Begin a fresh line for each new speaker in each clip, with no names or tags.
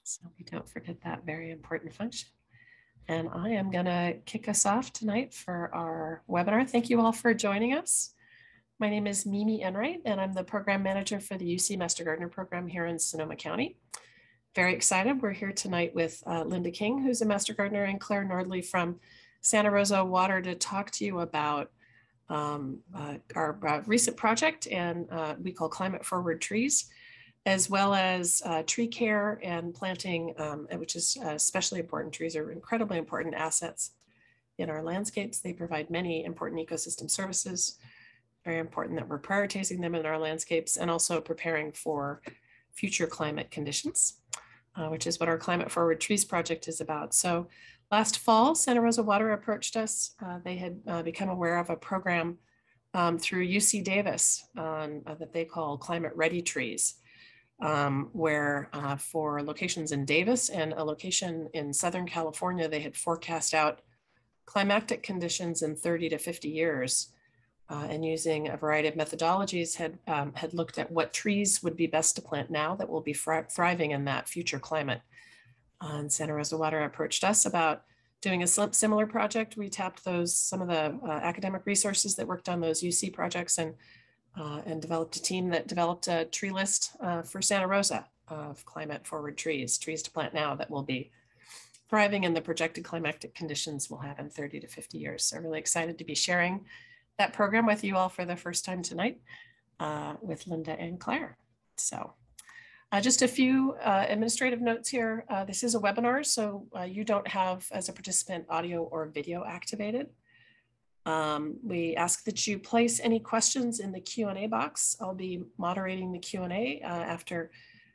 So we don't forget that very important function. And I am going to kick us off tonight for our webinar. Thank you all for joining us. My name is Mimi Enright, and I'm the program manager for the UC Master Gardener program here in Sonoma County. Very excited. We're here tonight with Linda King, who's a Master Gardener, and Clare Nordley from Santa Rosa Water to talk to you about our recent project and we call Climate Forward Trees, as well as tree care and planting, which is especially important. Trees are incredibly important assets in our landscapes. They provide many important ecosystem services. Very important that we're prioritizing them in our landscapes and also preparing for future climate conditions, which is what our Climate Forward Trees project is about. So last fall, Santa Rosa Water approached us. They had become aware of a program through UC Davis that they call Climate Ready Trees, where for locations in Davis and a location in Southern California, they had forecast out climatic conditions in 30 to 50 years. And using a variety of methodologies had looked at what trees would be best to plant now that will be thriving in that future climate. And Santa Rosa Water approached us about doing a similar project. We tapped some of the academic resources that worked on those UC projects and developed a team that developed a tree list for Santa Rosa of climate forward trees to plant now that will be thriving in the projected climatic conditions we'll have in 30 to 50 years. So really excited to be sharing that program with you all for the first time tonight with Linda and Clare. So just a few administrative notes here. This is a webinar, so you don't have, as a participant, audio or video activated. We ask that you place any questions in the Q&A box. I'll be moderating the Q&A after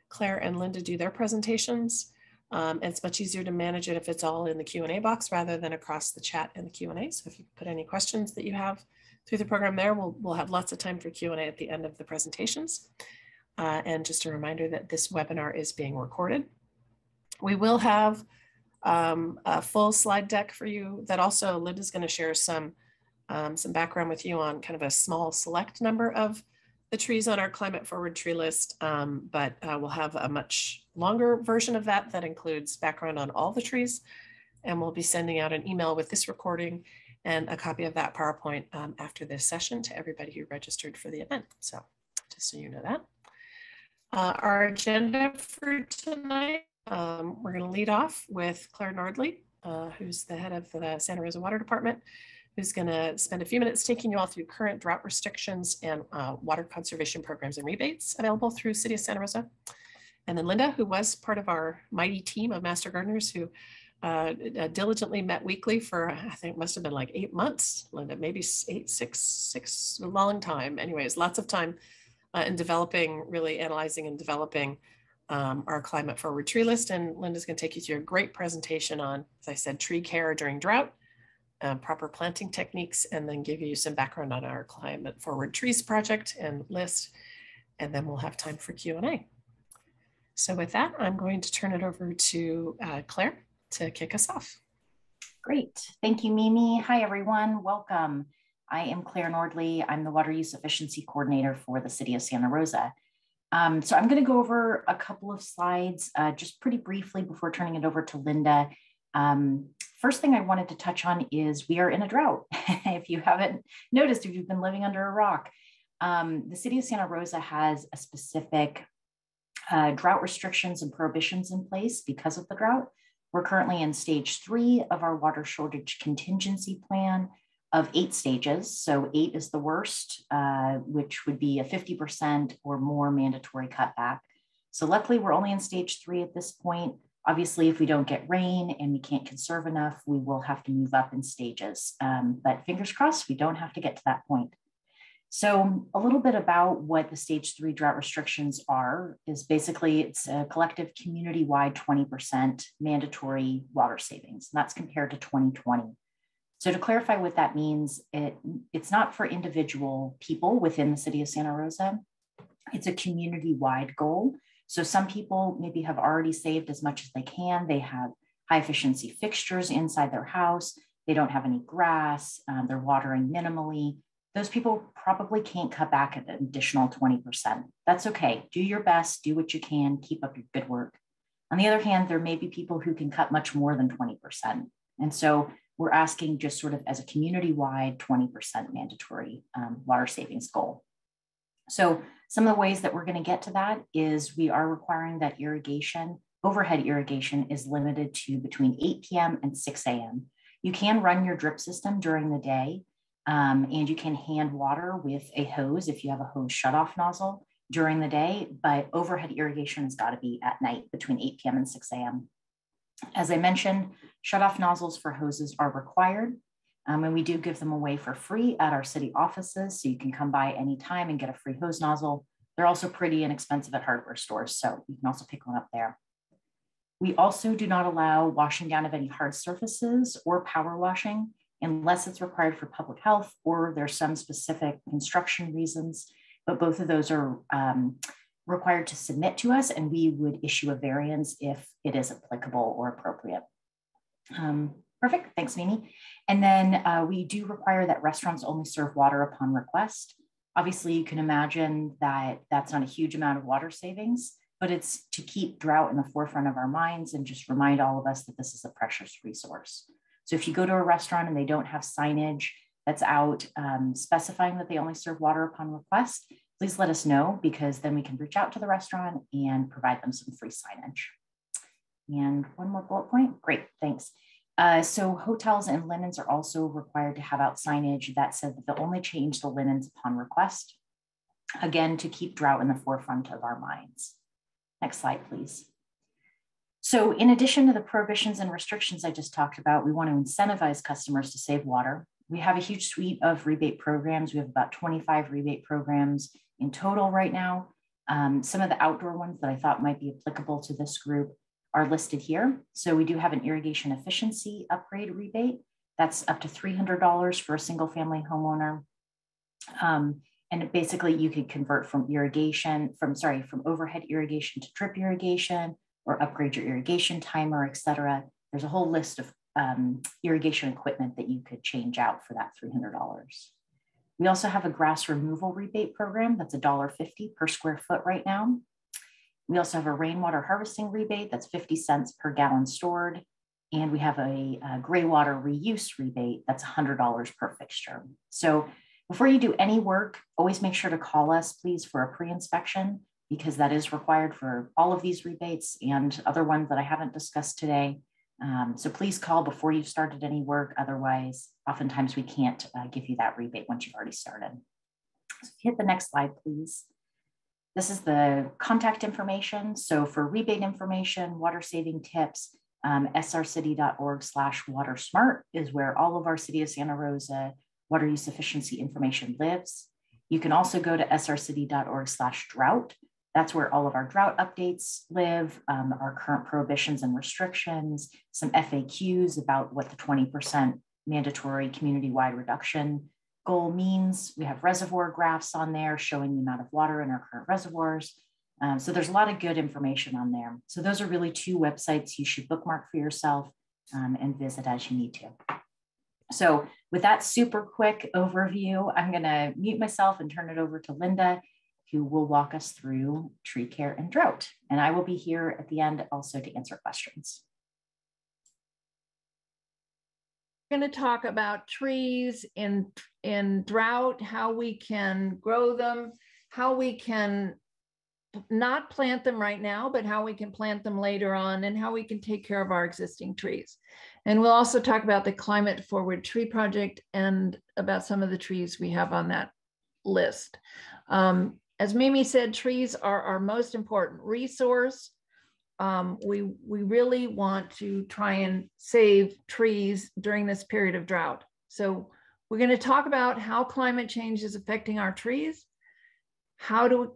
Clare and Linda do their presentations. It's much easier to manage it if it's all in the Q&A box rather than across the chat and the Q&A. So if you put any questions that you have through the program there, we'll have lots of time for Q&A at the end of the presentations. And just a reminder that this webinar is being recorded. We will have a full slide deck for you that also Linda's going to share some background with you on kind of a small select number of the trees on our Climate Forward Tree list, but we'll have a much longer version of that includes background on all the trees. And we'll be sending out an email with this recording and a copy of that PowerPoint after this session to everybody who registered for the event. So just so you know that. Our agenda for tonight, we're going to lead off with Clare Nordley, who's the head of the Santa Rosa Water Department, who's going to spend a few minutes taking you all through current drought restrictions and water conservation programs and rebates available through City of Santa Rosa. And then Linda, who was part of our mighty team of Master Gardeners who diligently met weekly for, I think it must have been like 8 months, Linda, maybe six, a long time. Anyways, lots of time in developing, really analyzing and developing our Climate Forward Tree list. And Linda's going to take you through a great presentation on, as I said, tree care during drought, proper planting techniques, and then give you some background on our Climate Forward Trees project and list. And then we'll have time for Q&A. So with that, I'm going to turn it over to Clare to kick us off.
Great. Thank you, Mimi. Hi, everyone. Welcome. I am Clare Nordley. I'm the Water Use Efficiency Coordinator for the City of Santa Rosa. So I'm going to go over a couple of slides just pretty briefly before turning it over to Linda. First thing I wanted to touch on is we are in a drought. If you haven't noticed, if you've been living under a rock, the City of Santa Rosa has a specific drought restrictions and prohibitions in place because of the drought. We're currently in stage 3 of our water shortage contingency plan of 8 stages. So 8 is the worst, which would be a 50% or more mandatory cutback. So luckily we're only in stage 3 at this point. Obviously, if we don't get rain and we can't conserve enough, we will have to move up in stages. But fingers crossed, we don't have to get to that point. So a little bit about what the stage 3 drought restrictions are is basically it's a collective community-wide 20% mandatory water savings, and that's compared to 2020. So to clarify what that means, it's not for individual people within the City of Santa Rosa. It's a community-wide goal. So some people maybe have already saved as much as they can. They have high efficiency fixtures inside their house. They don't have any grass. They're watering minimally. Those people probably can't cut back an additional 20%. That's okay. Do your best, do what you can, keep up your good work. On the other hand, there may be people who can cut much more than 20%. And so we're asking just sort of as a community-wide 20% mandatory water savings goal. So some of the ways that we're going to get to that is we are requiring that irrigation, overhead irrigation, is limited to between 8 p.m. and 6 a.m. You can run your drip system during the day, and you can hand water with a hose if you have a hose shutoff nozzle during the day, but overhead irrigation has got to be at night between 8 p.m. and 6 a.m. As I mentioned, shutoff nozzles for hoses are required, and we do give them away for free at our city offices, so you can come by anytime and get a free hose nozzle. They're also pretty inexpensive at hardware stores, so you can also pick one up there. We also do not allow washing down of any hard surfaces or power washing unless it's required for public health or there's some specific construction reasons, but both of those are required to submit to us, and we would issue a variance if it is applicable or appropriate. Perfect, thanks, Mimi. And then we do require that restaurants only serve water upon request. Obviously, you can imagine that that's not a huge amount of water savings, but it's to keep drought in the forefront of our minds and just remind all of us that this is a precious resource. So if you go to a restaurant and they don't have signage that's out specifying that they only serve water upon request, please let us know, because then we can reach out to the restaurant and provide them some free signage. And one more bullet point, great, thanks. So hotels and linens are also required to have out signage that says that they'll only change the linens upon request, again, to keep drought in the forefront of our minds. Next slide, please. So in addition to the prohibitions and restrictions I just talked about, we want to incentivize customers to save water. We have a huge suite of rebate programs. We have about 25 rebate programs in total right now. Some of the outdoor ones that I thought might be applicable to this group are listed here. So we do have an irrigation efficiency upgrade rebate. That's up to $300 for a single family homeowner. And basically you could convert from from overhead irrigation to drip irrigation, or upgrade your irrigation timer, et cetera. There's a whole list of irrigation equipment that you could change out for that $300. We also have a grass removal rebate program that's $1.50 per square foot right now. We also have a rainwater harvesting rebate that's 50 cents per gallon stored. And we have a gray water reuse rebate that's $100 per fixture. So before you do any work, always make sure to call us, please, for a pre-inspection, because that is required for all of these rebates and other ones that I haven't discussed today. So please call before you've started any work. Otherwise, oftentimes we can't give you that rebate once you've already started. So hit the next slide, please. This is the contact information. So for rebate information, water saving tips, srcity.org/watersmart is where all of our City of Santa Rosa water use efficiency information lives. You can also go to srcity.org/drought. That's where all of our drought updates live, our current prohibitions and restrictions, some FAQs about what the 20% mandatory community-wide reduction goal means. We have reservoir graphs on there showing the amount of water in our current reservoirs. So there's a lot of good information on there. So those are really two websites you should bookmark for yourself and visit as you need to. So with that super quick overview, I'm gonna mute myself and turn it over to Linda, who will walk us through tree care and drought. And I will be here at the end also to answer questions.
We're going to talk about trees in drought, how we can grow them, how we can not plant them right now, but how we can plant them later on, and how we can take care of our existing trees. And we'll also talk about the Climate Forward Tree Project and about some of the trees we have on that list. As Mimi said, trees are our most important resource. We really want to try and save trees during this period of drought. So we're going to talk about how climate change is affecting our trees, how to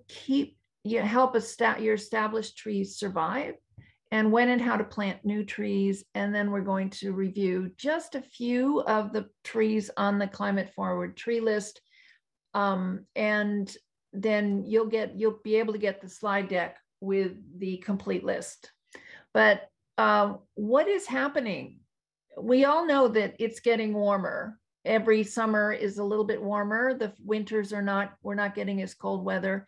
help your established trees survive, and when and how to plant new trees. And then we're going to review just a few of the trees on the Climate Forward Tree list. And then you'll be able to get the slide deck with the complete list. But what is happening? We all know that it's getting warmer. Every summer is a little bit warmer. The winters we're not getting as cold weather.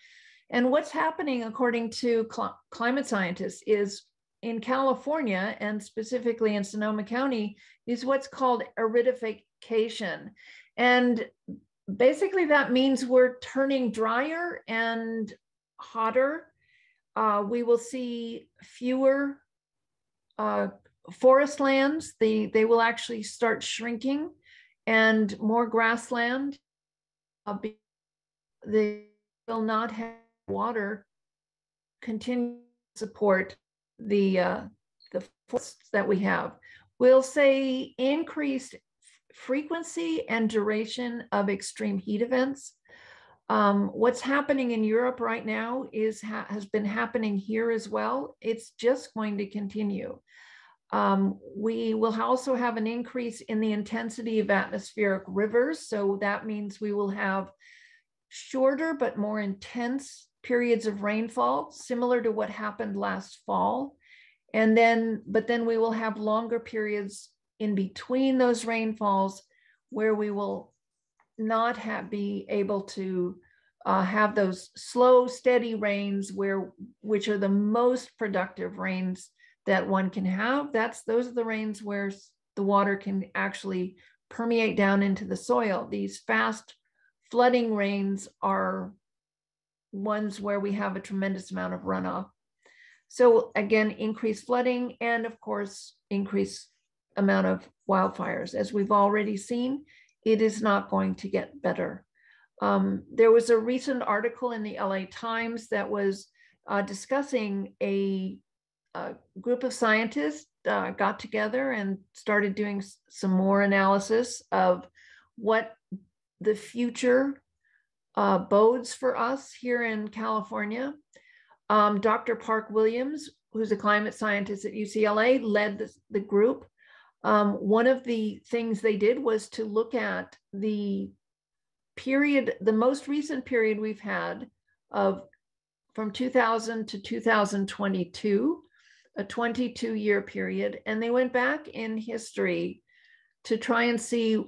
And what's happening, according to climate scientists, is in California, and specifically in Sonoma County, is what's called aridification. And basically that means we're turning drier and hotter. We will see fewer forest lands. They will actually start shrinking, and more grassland. They will not have water continue to support the forests that we have. We'll say increased frequency and duration of extreme heat events. What's happening in Europe right now has been happening here as well. It's just going to continue. We will also have an increase in the intensity of atmospheric rivers. So that means we will have shorter but more intense periods of rainfall, similar to what happened last fall. But then we will have longer periods in between those rainfalls where we will not be able to have those slow, steady rains, which are the most productive rains that one can have. Those are the rains where the water can actually permeate down into the soil. These fast flooding rains are ones where we have a tremendous amount of runoff. So again, increased flooding, and of course, increased amount of wildfires. As we've already seen, it is not going to get better. There was a recent article in the LA Times that was discussing a group of scientists got together and started doing some more analysis of what the future bodes for us here in California. Dr. Park Williams, who's a climate scientist at UCLA, led the group. One of the things they did was to look at the most recent period we've had from 2000 to 2022, a 22-year period. And they went back in history to try and see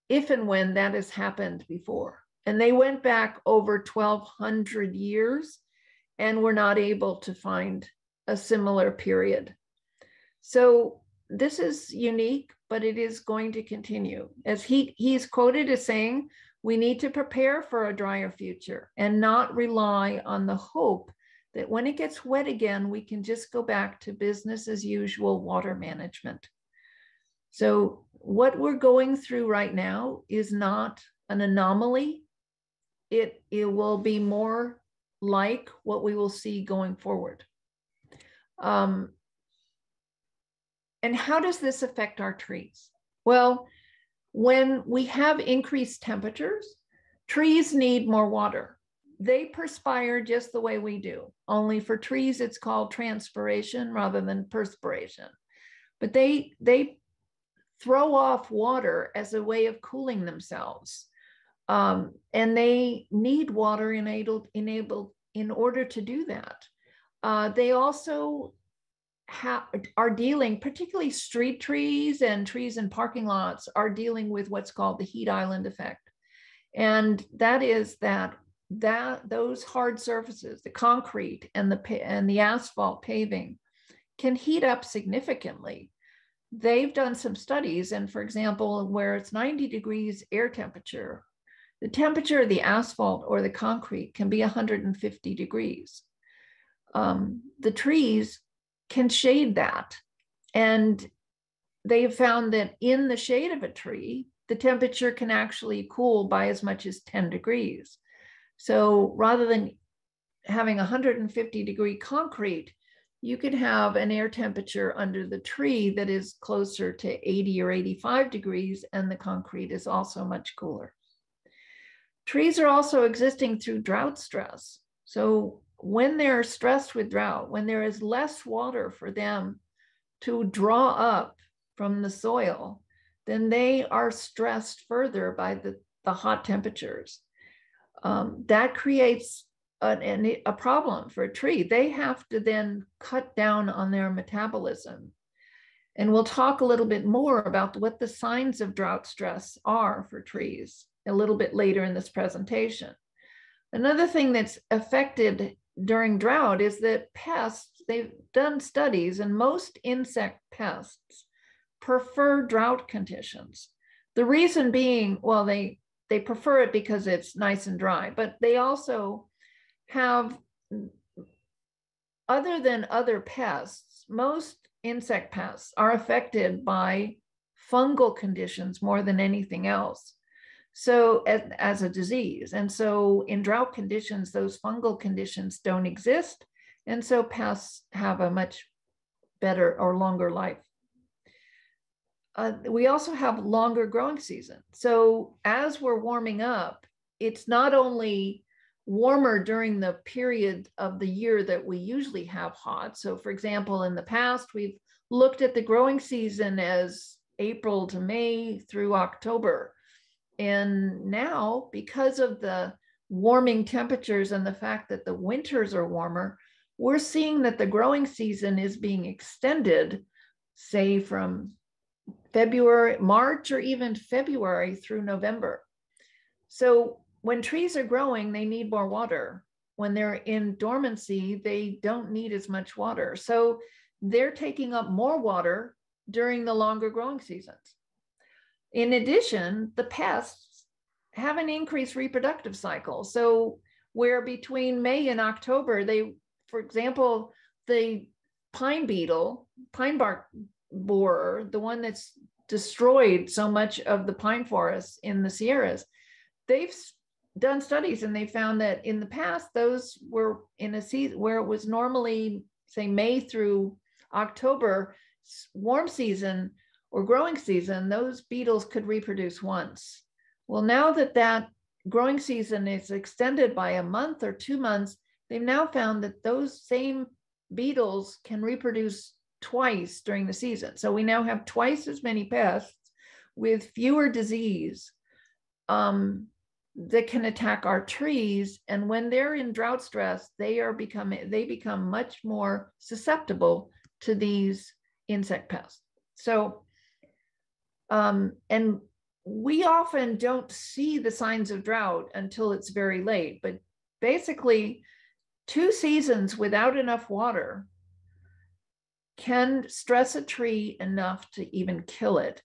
if and when that has happened before. And they went back over 1,200 years and were not able to find a similar period. So this is unique, but it is going to continue. As he's quoted as saying, we need to prepare for a drier future and not rely on the hope that when it gets wet again, we can just go back to business as usual water management. So what we're going through right now is not an anomaly. It will be more like what we will see going forward. And how does this affect our trees? Well, when we have increased temperatures, trees need more water. They perspire just the way we do. Only for trees, it's called transpiration rather than perspiration. But they throw off water as a way of cooling themselves. And they need water in order to do that. They also are dealing, particularly street trees and trees in parking lots, are dealing with what's called the heat island effect. And that is that those hard surfaces, the concrete and the asphalt paving, can heat up significantly. They've done some studies, and for example, where it's 90 degrees air temperature, the temperature of the asphalt or the concrete can be 150 degrees. The trees can shade that. And they have found that in the shade of a tree, the temperature can actually cool by as much as 10 degrees. So rather than having 150 degree concrete, you could have an air temperature under the tree that is closer to 80 or 85 degrees, and the concrete is also much cooler. Trees are also existing through drought stress. So when they're stressed with drought, when there is less water for them to draw up from the soil, then they are stressed further by the hot temperatures. That creates a problem for a tree. They have to then cut down on their metabolism. And we'll talk a little bit more about what the signs of drought stress are for trees a little bit later in this presentation. Another thing that's affected during drought is that pests they've done studies, and most insect pests prefer drought conditions. The reason being, well, they prefer it because it's nice and dry, but they also have, other than other pests, most insect pests are affected by fungal conditions more than anything else. So as a disease. And so in drought conditions, those fungal conditions don't exist. And so pests have a much better or longer life. We also have longer growing season. So as we're warming up, it's not only warmer during the period of the year that we usually have hot. So for example, in the past, we've looked at the growing season as April to May through October. And now, because of the warming temperatures and the fact that the winters are warmer, we're seeing that the growing season is being extended, say from February, March, or even February through November. So when trees are growing, they need more water. When they're in dormancy, they don't need as much water. So they're taking up more water during the longer growing seasons. In addition, the pests have an increased reproductive cycle. So where between May and October, for example, the pine beetle, pine bark borer, the one that's destroyed so much of the pine forests in the Sierras, they've done studies and they found that in the past, those were in a season where it was normally, say, May through October, warm season or growing season, those beetles could reproduce once. Well, now that that growing season is extended by a month or 2 months, they've now found that those same beetles can reproduce twice during the season. So we now have twice as many pests with fewer disease that can attack our trees. And when they're in drought stress, they become much more susceptible to these insect pests. So, and we often don't see the signs of drought until it's very late, but basically 2 seasons without enough water can stress a tree enough to even kill it.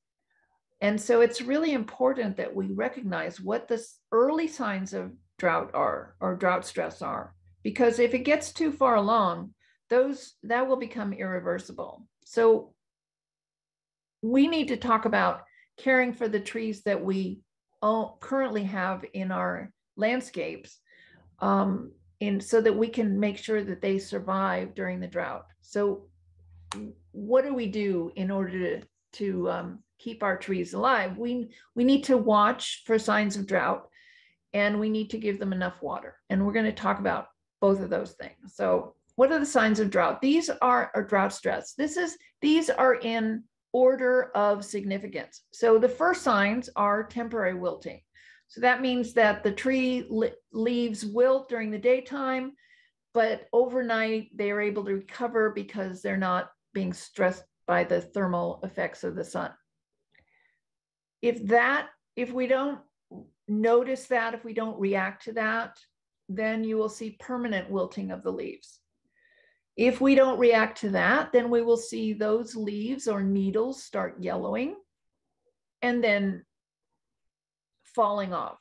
And so it's really important that we recognize what the early signs of drought are, or drought stress are, because if it gets too far along, that will become irreversible. So we need to talk about caring for the trees that we currently have in our landscapes, so that we can make sure that they survive during the drought. So what do we do in order to keep our trees alive? We need to watch for signs of drought, and we need to give them enough water. And we're going to talk about both of those things. So what are the signs of drought? These are drought stress. These are in order of significance. So the first signs are temporary wilting. So that means that the tree leaves wilt during the daytime, but overnight they are able to recover because they're not being stressed by the thermal effects of the sun. If we don't notice that, if we don't react to that, then you will see permanent wilting of the leaves. If we don't react to that, then we will see those leaves or needles start yellowing and then falling off.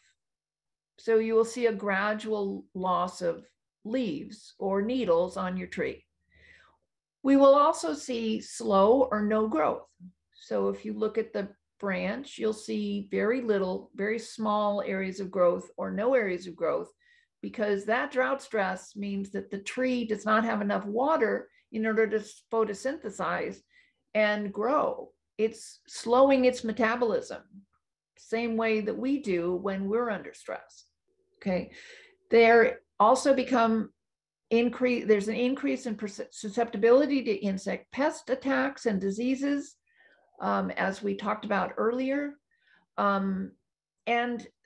So you will see a gradual loss of leaves or needles on your tree. We will also see slow or no growth. So if you look at the branch, you'll see very little, very small areas of growth or no areas of growth, because that drought stress means that the tree does not have enough water in order to photosynthesize and grow. It's slowing its metabolism, same way that we do when we're under stress. Okay, there also there's an increase in susceptibility to insect pest attacks and diseases, as we talked about earlier. And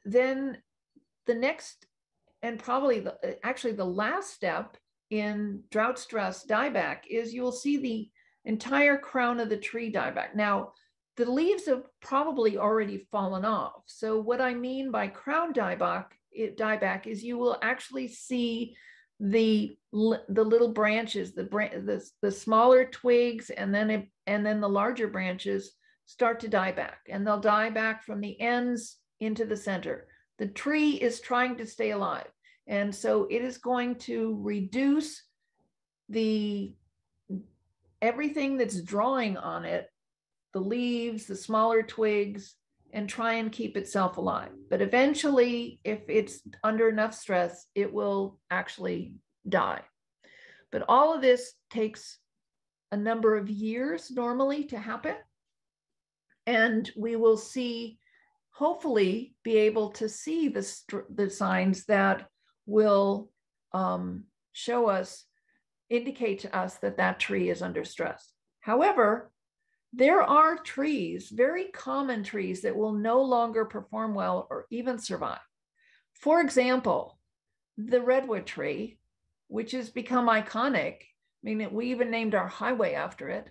then the next, and probably actually the last step in drought stress dieback is you will see the entire crown of the tree dieback. Now, the leaves have probably already fallen off. So what I mean by crown dieback is you will actually see the little branches, the smaller twigs, and then the larger branches start to die back, and they'll die back from the ends into the center. The tree is trying to stay alive, and so it is going to reduce everything that's drawing on it, the leaves, the smaller twigs, and try and keep itself alive. But eventually, if it's under enough stress, it will actually die. But all of this takes a number of years normally to happen. And we will see, hopefully be able to see the signs that will show us, indicate to us that that tree is under stress. However, there are trees, very common trees, that will no longer perform well or even survive. For example, the Redwood Tree, which has become iconic. I mean, we even named our highway after it.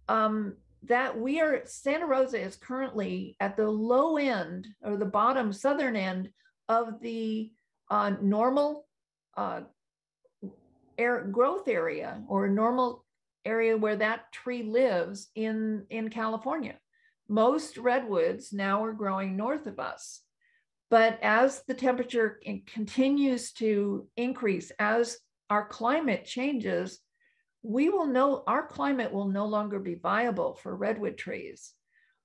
Santa Rosa is currently at the low end, or the bottom southern end of the normal growth area, or normal area where that tree lives in California. Most redwoods now are growing north of us. But as the temperature continues to increase, as our climate changes, our climate will no longer be viable for redwood trees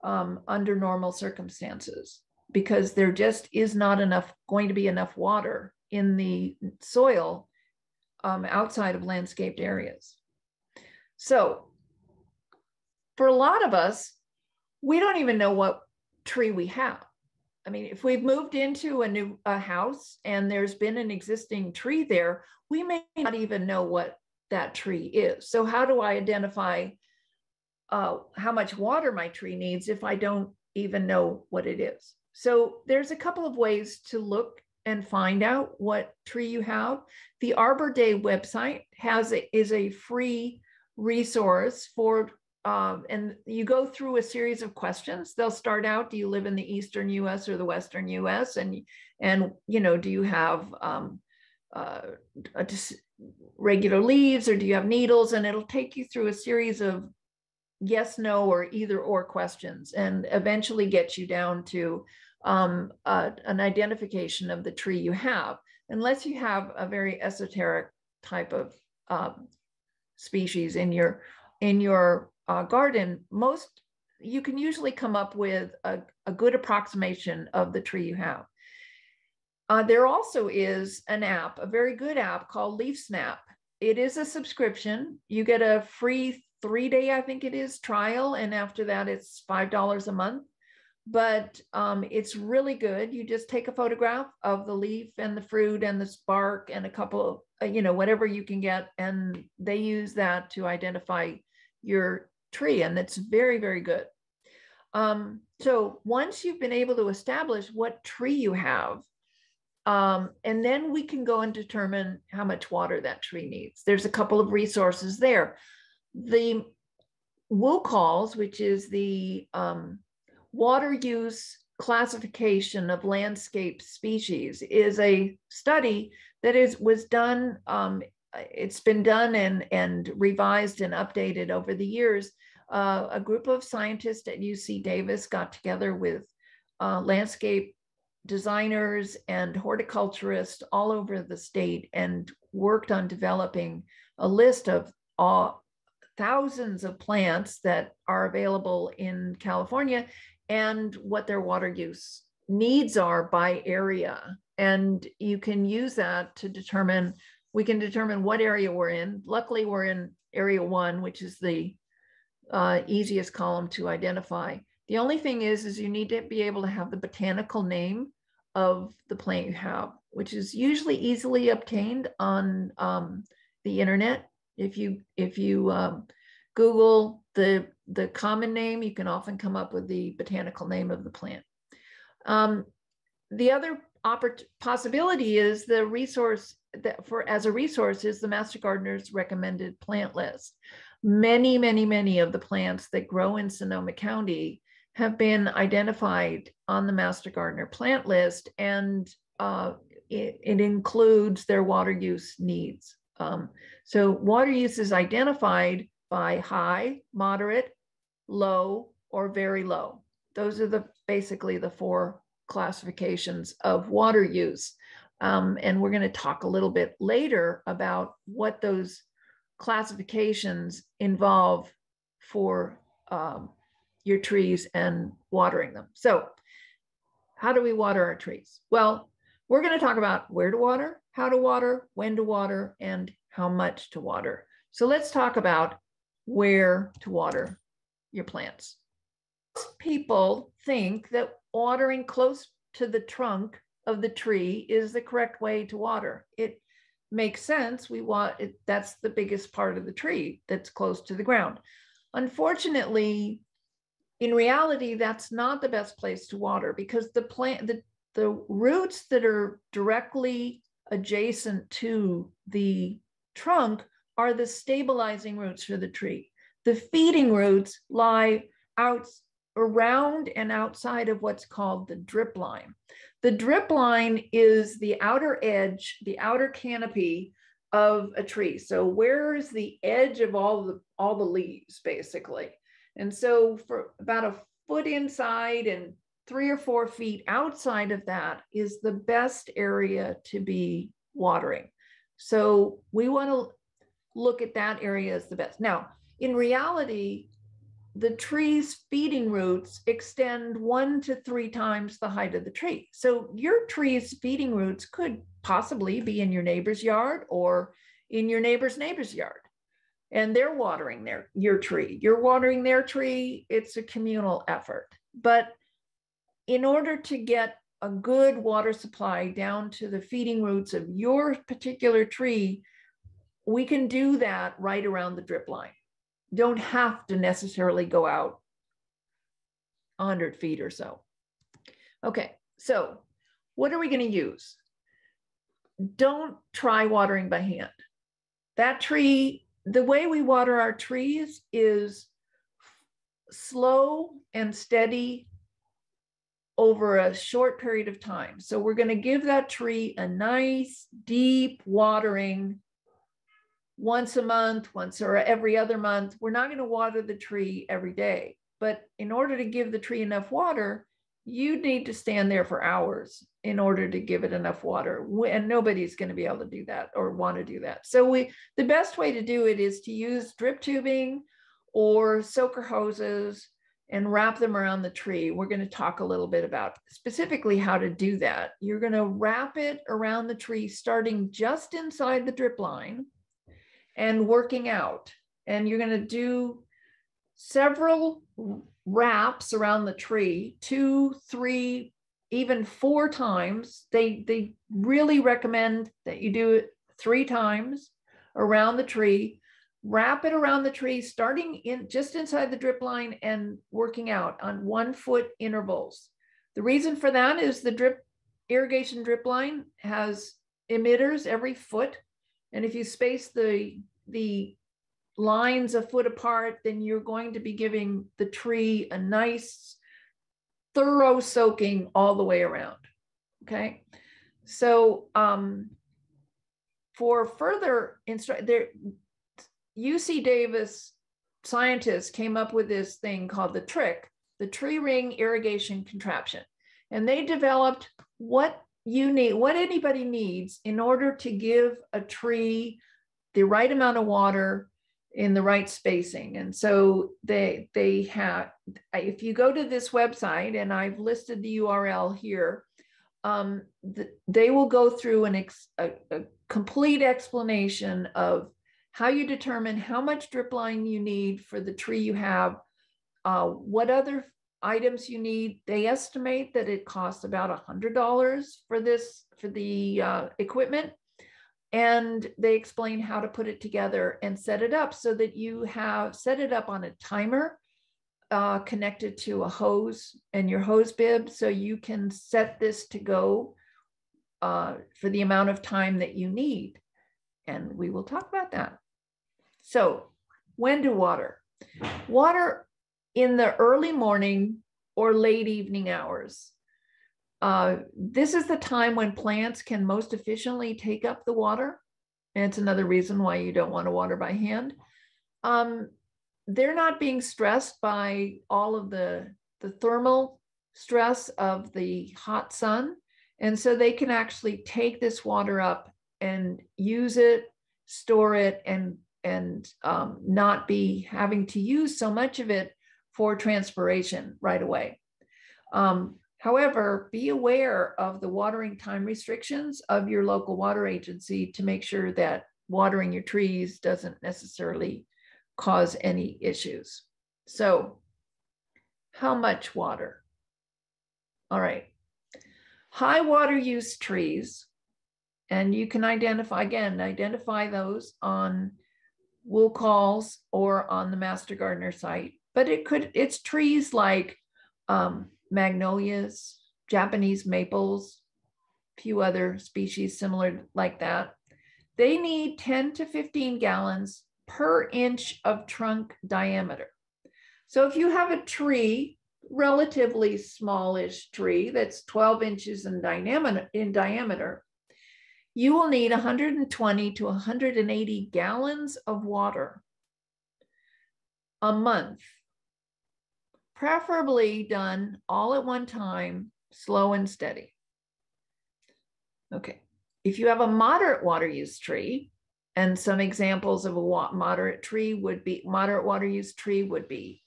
under normal circumstances, because there just is not going to be enough water in the soil outside of landscaped areas. So for a lot of us, we don't even know what tree we have. I mean, if we've moved into a house and there's been an existing tree there, we may not even know what that tree is. So how do I identify how much water my tree needs if I don't even know what it is? So there's a couple of ways to look and find out what tree you have. The Arbor Day website is a free resource for, and you go through a series of questions. They'll start out, do you live in the Eastern US or the Western US? And do you have just regular leaves, or do you have needles? And it'll take you through a series of yes, no, or either or questions, and eventually get you down to an identification of the tree you have, unless you have a very esoteric type of species in your garden. You can usually come up with a good approximation of the tree you have. There also is an app, a very good app called Leaf Snap. It is a subscription. You get a free 3-day, I think it is, trial, and after that it's $5 a month. But it's really good. You just take a photograph of the leaf and the fruit and the bark and a couple of, whatever you can get, and they use that to identify your tree, and it's very, very good. So once you've been able to establish what tree you have, and then we can go and determine how much water that tree needs. There's a couple of resources there. The WUCALS, which is the water use classification of landscape species, is a study that was done. It's been done and revised and updated over the years. A group of scientists at UC Davis got together with landscape designers and horticulturists all over the state and worked on developing a list of thousands of plants that are available in California and what their water use needs are by area. And you can use that to determine, we can determine what area we're in. Luckily, we're in area 1, which is the easiest column to identify. The only thing is you need to be able to have the botanical name of the plant you have, which is usually easily obtained on the internet. If you Google the common name, you can often come up with the botanical name of the plant. The other possibility is the resource as a resource is the Master Gardener's recommended plant list. Many, many, many of the plants that grow in Sonoma County have been identified on the Master Gardener plant list, and it includes their water use needs. So water use is identified by high, moderate, low, or very low. Those are basically the 4 classifications of water use. And we're going to talk a little bit later about what those classifications involve for your trees and watering them. So how do we water our trees? Well, we're going to talk about where to water, how to water, when to water, and how much to water. So let's talk about where to water your plants. People think that watering close to the trunk of the tree is the correct way to water. It makes sense. That's the biggest part of the tree that's close to the ground. Unfortunately, in reality, that's not the best place to water, because the roots that are directly adjacent to the trunk are the stabilizing roots for the tree. The feeding roots lie out around and outside of what's called the drip line. The drip line is the outer edge, the outer canopy of a tree. So where is the edge of all the leaves, basically? And so for about a foot inside and 3 or 4 feet outside of that is the best area to be watering. So we want to look at that area as the best. Now, in reality, the tree's feeding roots extend 1 to 3 times the height of the tree. So your tree's feeding roots could possibly be in your neighbor's yard or in your neighbor's yard. And they're watering your tree. You're watering their tree. It's a communal effort. But in order to get a good water supply down to the feeding roots of your particular tree, we can do that right around the drip line. Don't have to necessarily go out 100 feet or so. Okay, so what are we going to use? Don't try watering by hand. That tree, the way we water our trees is slow and steady over a short period of time. So we're going to give that tree a nice deep watering once a month, once or every other month. We're not going to water the tree every day, but in order to give the tree enough water, you need to stand there for hours in order to give it enough water. And nobody's going to be able to do that or want to do that. So the best way to do it is to use drip tubing or soaker hoses and wrap them around the tree. We're going to talk a little bit about specifically how to do that. You're going to wrap it around the tree, starting just inside the drip line and working out. And you're going to do several wraps around the tree, 2, 3, even 4 times. They really recommend that you do it 3 times around the tree. Wrap it around the tree, starting just inside the drip line and working out on 1 foot intervals. The reason for that is the irrigation drip line has emitters every foot. And if you space the lines a foot apart, then you're going to be giving the tree a nice, thorough soaking all the way around. Okay. So for further instruction, UC Davis scientists came up with this thing called the tree ring irrigation contraption. And they developed what anybody needs in order to give a tree the right amount of water in the right spacing. And so they have, if you go to this website, and I've listed the URL here, they will go through a complete explanation of how you determine how much drip line you need for the tree you have, what other items you need. They estimate that it costs about $100 for the equipment. And they explain how to put it together and set it up so that you have set it up on a timer connected to a hose and your hose bib. So you can set this to go for the amount of time that you need. And we will talk about that. So when to water? Water in the early morning or late evening hours. This is the time when plants can most efficiently take up the water. And it's another reason why you don't want to water by hand. They're not being stressed by all of the thermal stress of the hot sun. And so they can actually take this water up and use it, store it, and not be having to use so much of it for transpiration right away. However, be aware of the watering time restrictions of your local water agency to make sure that watering your trees doesn't necessarily cause any issues. So, how much water? All right. High water use trees, and you can identify those on Wool Calls or on the Master Gardener site, but it's trees like magnolias, Japanese maples, a few other species similar like that. They need 10 to 15 gallons per inch of trunk diameter. So if you have a tree, relatively smallish tree that's 12 inches in diameter, you will need 120 to 180 gallons of water a month, preferably done all at one time, slow and steady. Okay, if you have a moderate water use tree, and some examples of a moderate water use tree would be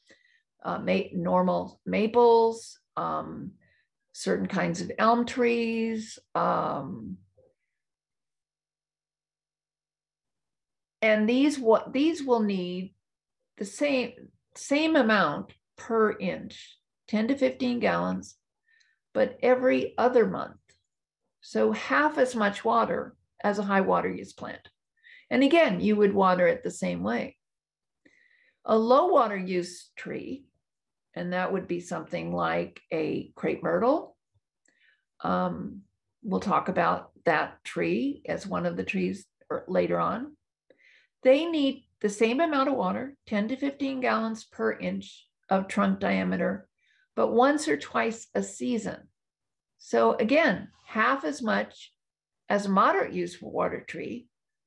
normal maples, certain kinds of elm trees, and these will need the same amount per inch, 10 to 15 gallons, but every other month. So half as much water as a high water use plant. And again, you would water it the same way. A low water use tree, and that would be something like a crepe myrtle. We'll talk about that tree as one of the trees later on. They need the same amount of water, 10 to 15 gallons per inch of trunk diameter, but once or twice a season. So again, half as much as a moderate use water tree,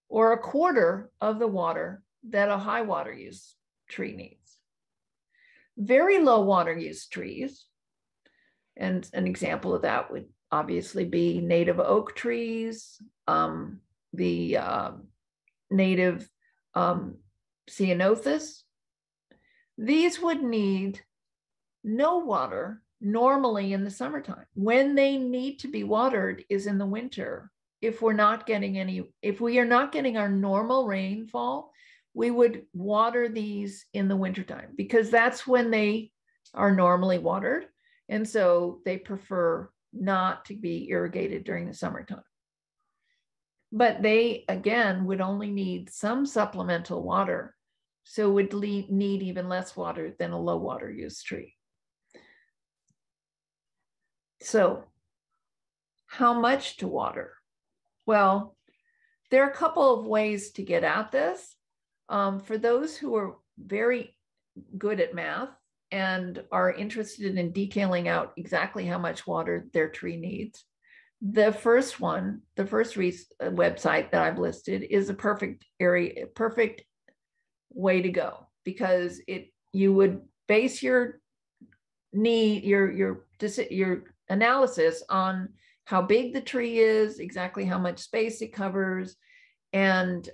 or a quarter of the water that a high water use tree needs. Very low water use trees, and an example of that would obviously be native oak trees, the native ceanothus. These would need no water normally in the summertime. When they need to be watered is in the winter. If we are not getting our normal rainfall, we would water these in the wintertime because that's when they are normally watered. And so they prefer not to be irrigated during the summertime. But they, again, would only need some supplemental water. So would need even less water than a low water use tree. So how much to water? Well, there are a couple of ways to get at this. For those who are very good at math and are interested in detailing out exactly how much water their tree needs, the first website that I've listed is a perfect way to go, because you would base your analysis on how big the tree is, exactly how much space it covers, and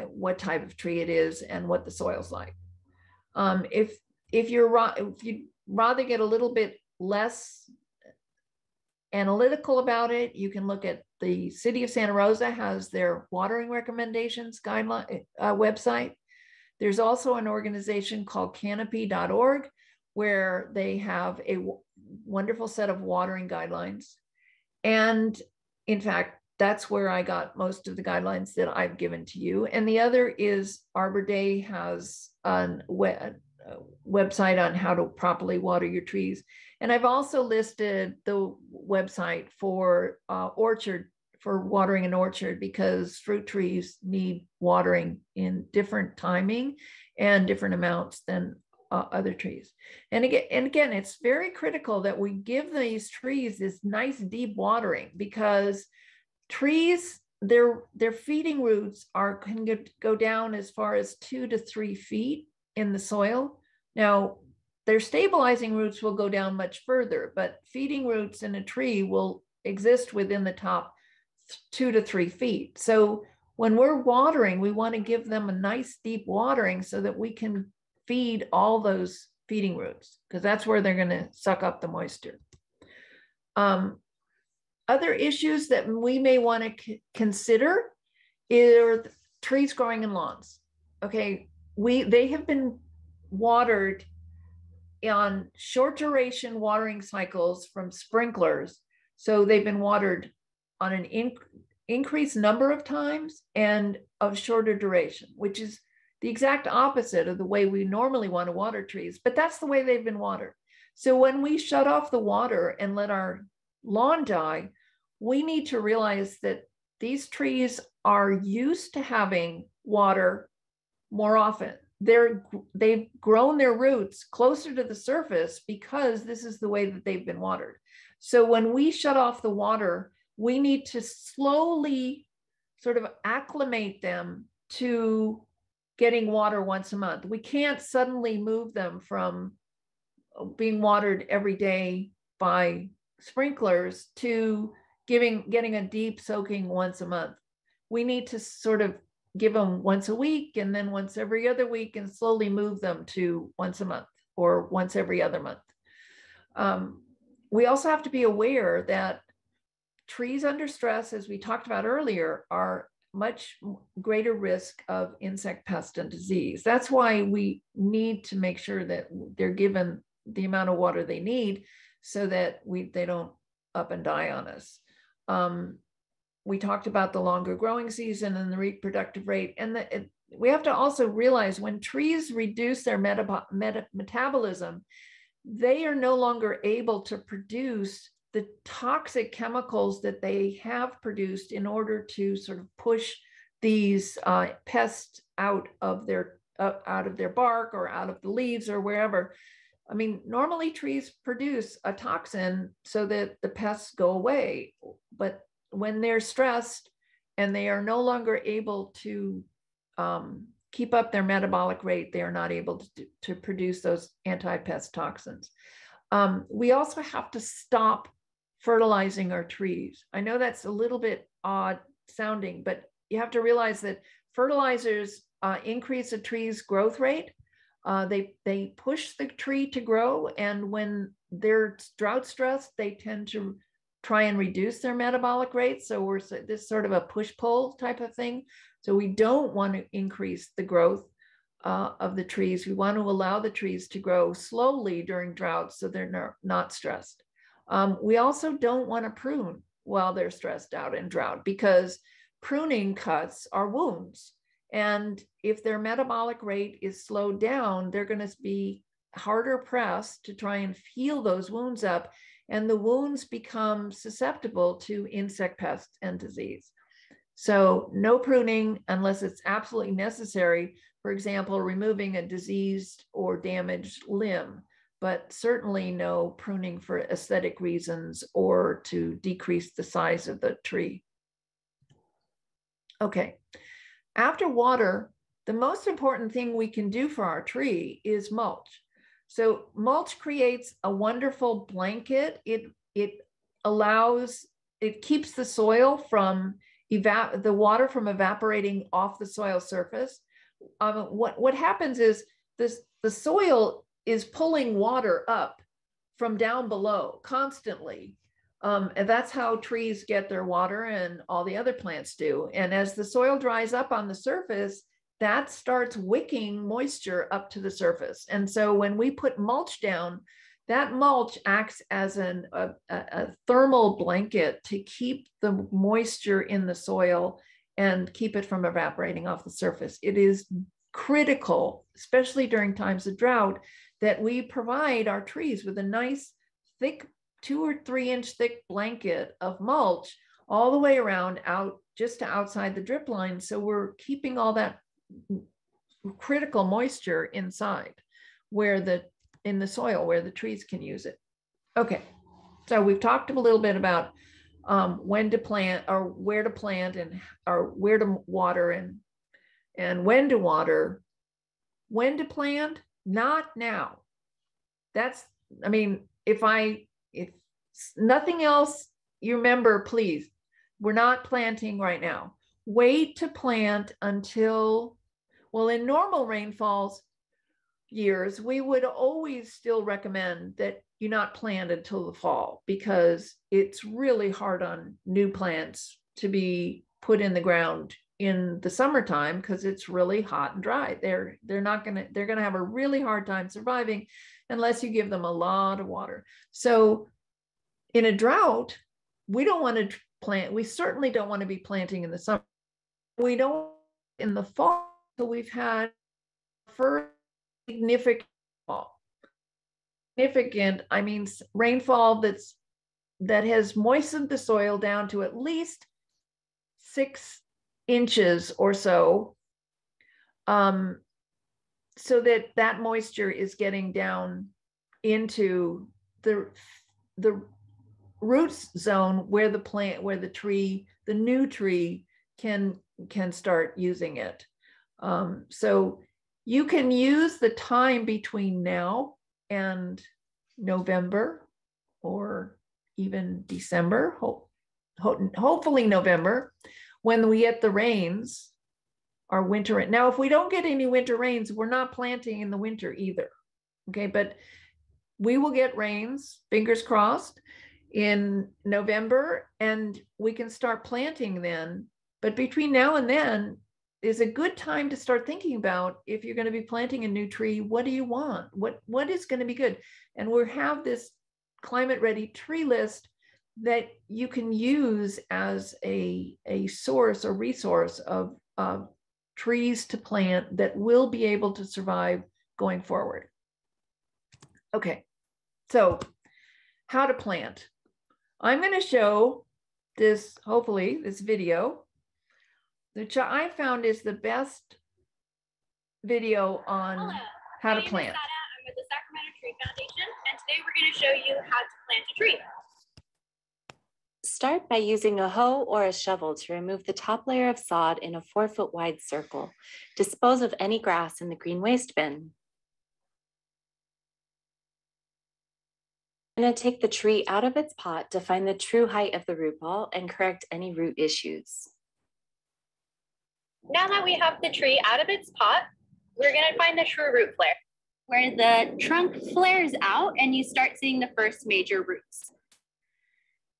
what type of tree it is, and what the soil's like. If you'd rather get a little bit less analytical about it, you can look at the City of Santa Rosa has their watering recommendations guideline website. There's also an organization called canopy.org where they have a wonderful set of watering guidelines. And in fact, that's where I got most of the guidelines that I've given to you. And the other is Arbor Day has a website on how to properly water your trees. And I've also listed the website for watering an orchard, because fruit trees need watering in different timing and different amounts than other trees. And again, it's very critical that we give these trees this nice deep watering, because trees, their feeding roots can go down as far as 2 to 3 feet in the soil. Now, their stabilizing roots will go down much further, but feeding roots in a tree will exist within the top 2 to 3 feet. So when we're watering, we want to give them a nice deep watering so that we can feed all those feeding roots, because that's where they're going to suck up the moisture. Other issues that we may want to consider are trees growing in lawns. Okay, they have been watered on short duration watering cycles from sprinklers. So they've been watered on an increased number of times and of shorter duration, which is the exact opposite of the way we normally want to water trees, but that's the way they've been watered. So when we shut off the water and let our lawn die, we need to realize that these trees are used to having water more often. They've grown their roots closer to the surface because this is the way that they've been watered. So when we shut off the water, we need to slowly sort of acclimate them to getting water once a month. We can't suddenly move them from being watered every day by sprinklers to getting a deep soaking once a month. We need to sort of give them once a week and then once every other week, and slowly move them to once a month or once every other month. We also have to be aware that trees under stress, as we talked about earlier, are much greater risk of insect, pest, and disease. That's why we need to make sure that they're given the amount of water they need so that they don't up and die on us. We talked about the longer growing season and the reproductive rate. And we have to also realize when trees reduce their metabolism, they are no longer able to produce the toxic chemicals that they have produced in order to sort of push these pests out of their bark or out of the leaves or wherever. I mean, normally trees produce a toxin so that the pests go away, but when they're stressed and they are no longer able to keep up their metabolic rate, they are not able to produce those anti-pest toxins. We also have to stop fertilizing our trees. I know that's a little bit odd sounding, but you have to realize that fertilizers increase a tree's growth rate. They push the tree to grow, and when they're drought stressed, they tend to try and reduce their metabolic rate. So this sort of a push-pull type of thing. So we don't want to increase the growth of the trees. We want to allow the trees to grow slowly during drought so they're not stressed. We also don't want to prune while they're stressed out in drought, because pruning cuts are wounds. And if their metabolic rate is slowed down, they're going to be harder pressed to try and heal those wounds up. And the wounds become susceptible to insect, pests, and disease. So no pruning unless it's absolutely necessary. For example, removing a diseased or damaged limb, but certainly no pruning for aesthetic reasons or to decrease the size of the tree. Okay, after water, the most important thing we can do for our tree is mulch. So mulch creates a wonderful blanket. It keeps the soil from the water from evaporating off the soil surface. What happens is the soil is pulling water up from down below constantly. And that's how trees get their water, and all the other plants do. And as the soil dries up on the surface, that starts wicking moisture up to the surface. And so when we put mulch down, that mulch acts as a thermal blanket to keep the moisture in the soil and keep it from evaporating off the surface. It is critical, especially during times of drought, that we provide our trees with a nice thick 2 or 3 inch thick blanket of mulch all the way around just to outside the drip line. So we're keeping all that critical moisture inside. in the soil where the trees can use it. Okay, so we've talked a little bit about when to plant, or where to plant, and or where to water, and when to water. When to plant, not now. That's, I mean, if nothing else, you remember, please, we're not planting right now. Wait to plant until, well, in normal rainfalls years, we would always still recommend that you not plant until the fall, because it's really hard on new plants to be put in the ground in the summertime, because it's really hot and dry. They're gonna have a really hard time surviving unless you give them a lot of water. So in a drought, we don't want to plant. We certainly don't want to be planting in the summer. We don't in the fall. So we've had first significant fall. Significant, I mean, rainfall that has moistened the soil down to at least 6 inches or so, so that moisture is getting down into the roots zone where the new tree can start using it. So you can use the time between now and November, or even December, hopefully November, when we get the rains, our winter. Now, if we don't get any winter rains, we're not planting in the winter either. Okay, but we will get rains, fingers crossed, in November, and we can start planting then. But between now and then is a good time to start thinking about, if you're going to be planting a new tree, what do you want? What is going to be good? And we have this climate ready tree list that you can use as a source or resource of trees to plant that will be able to survive going forward. Okay, so how to plant. I'm going to show this, hopefully, this video, which I found is the best video on how to plant.
I'm with the Sacramento Tree Foundation, and today we're going to show you how to plant a tree.
Start by using a hoe or a shovel to remove the top layer of sod in a 4-foot wide circle. Dispose of any grass in the green waste bin. I'm going to take the tree out of its pot to find the true height of the root ball and correct any root issues.
Now that we have the tree out of its pot, we're going to find the true root flare, where the trunk flares out and you start seeing the first major roots.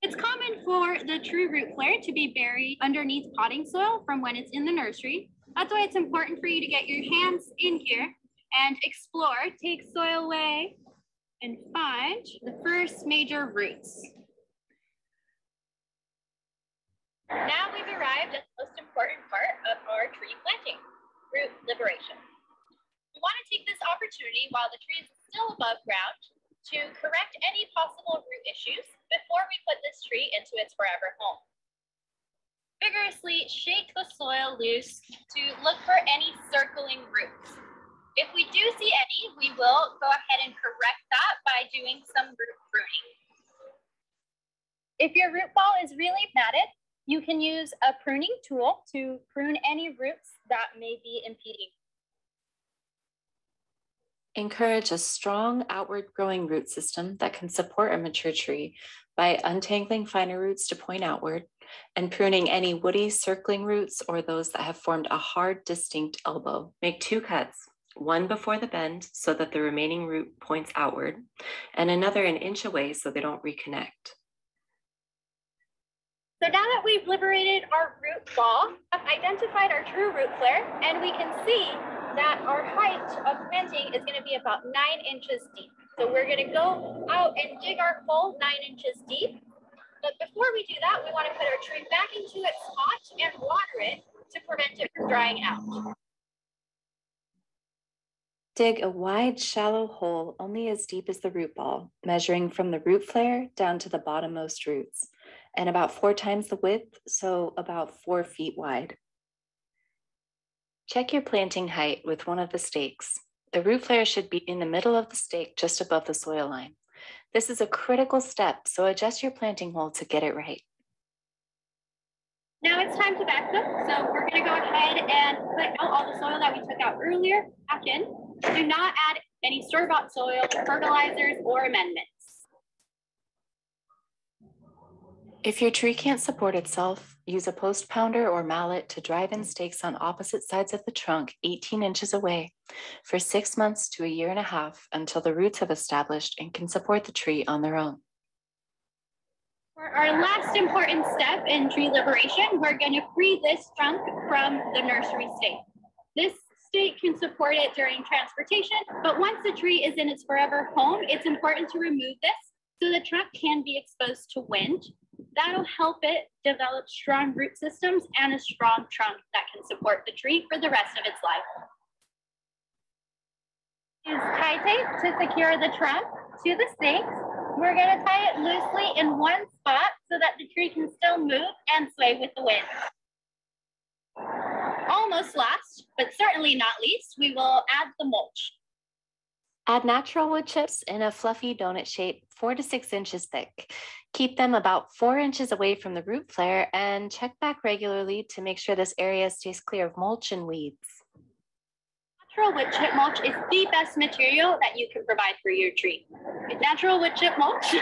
It's common for the true root flare to be buried underneath potting soil from when it's in the nursery. That's why it's important for you to get your hands in here and explore, take soil away, and find the first major roots. Now we've arrived at the most important part of our tree planting, root liberation. We want to take this opportunity while the tree is still above ground to correct any possible root issues before we put this tree into its forever home. Vigorously shake the soil loose to look for any circling roots. If we do see any, we will go ahead and correct that by doing some root pruning. If your root ball is really matted, you can use a pruning tool to prune any roots that may be impeding.
Encourage a strong outward growing root system that can support a mature tree by untangling finer roots to point outward and pruning any woody circling roots or those that have formed a hard, distinct elbow. Make 2 cuts, one before the bend so that the remaining root points outward, and another an inch away so they don't reconnect.
So now that we've liberated our root ball, I've identified our true root flare, and we can see that our height of planting is going to be about 9 inches deep. So we're going to go out and dig our hole 9 inches deep. But before we do that, we want to put our tree back into its pot and water it to prevent it from drying out.
Dig a wide, shallow hole only as deep as the root ball, measuring from the root flare down to the bottommost roots, and about 4 times the width, so about 4 feet wide. Check your planting height with one of the stakes. The root flare should be in the middle of the stake, just above the soil line. This is a critical step, so adjust your planting hole to get it right.
Now it's time to back them. So we're going to go ahead and put out all the soil that we took out earlier back in. Do not add any store-bought soil, fertilizers, or amendments.
If your tree can't support itself, use a post pounder or mallet to drive in stakes on opposite sides of the trunk 18 inches away for 6 months to a year and a half until the roots have established and can support the tree on their own.
For our last important step in tree liberation, we're going to free this trunk from the nursery stake. This stake can support it during transportation, but once the tree is in its forever home, it's important to remove this so the trunk can be exposed to wind. That'll help it develop strong root systems and a strong trunk that can support the tree for the rest of its life. Use tie tape to secure the trunk to the stakes. We're going to tie it loosely in one spot so that the tree can still move and sway with the wind. Almost last, but certainly not least, we will add the mulch.
Add natural wood chips in a fluffy donut shape, 4 to 6 inches thick. Keep them about 4 inches away from the root flare and check back regularly to make sure this area stays clear of mulch and weeds.
Natural wood chip mulch is the best material that you can provide for your tree. Natural wood chip mulch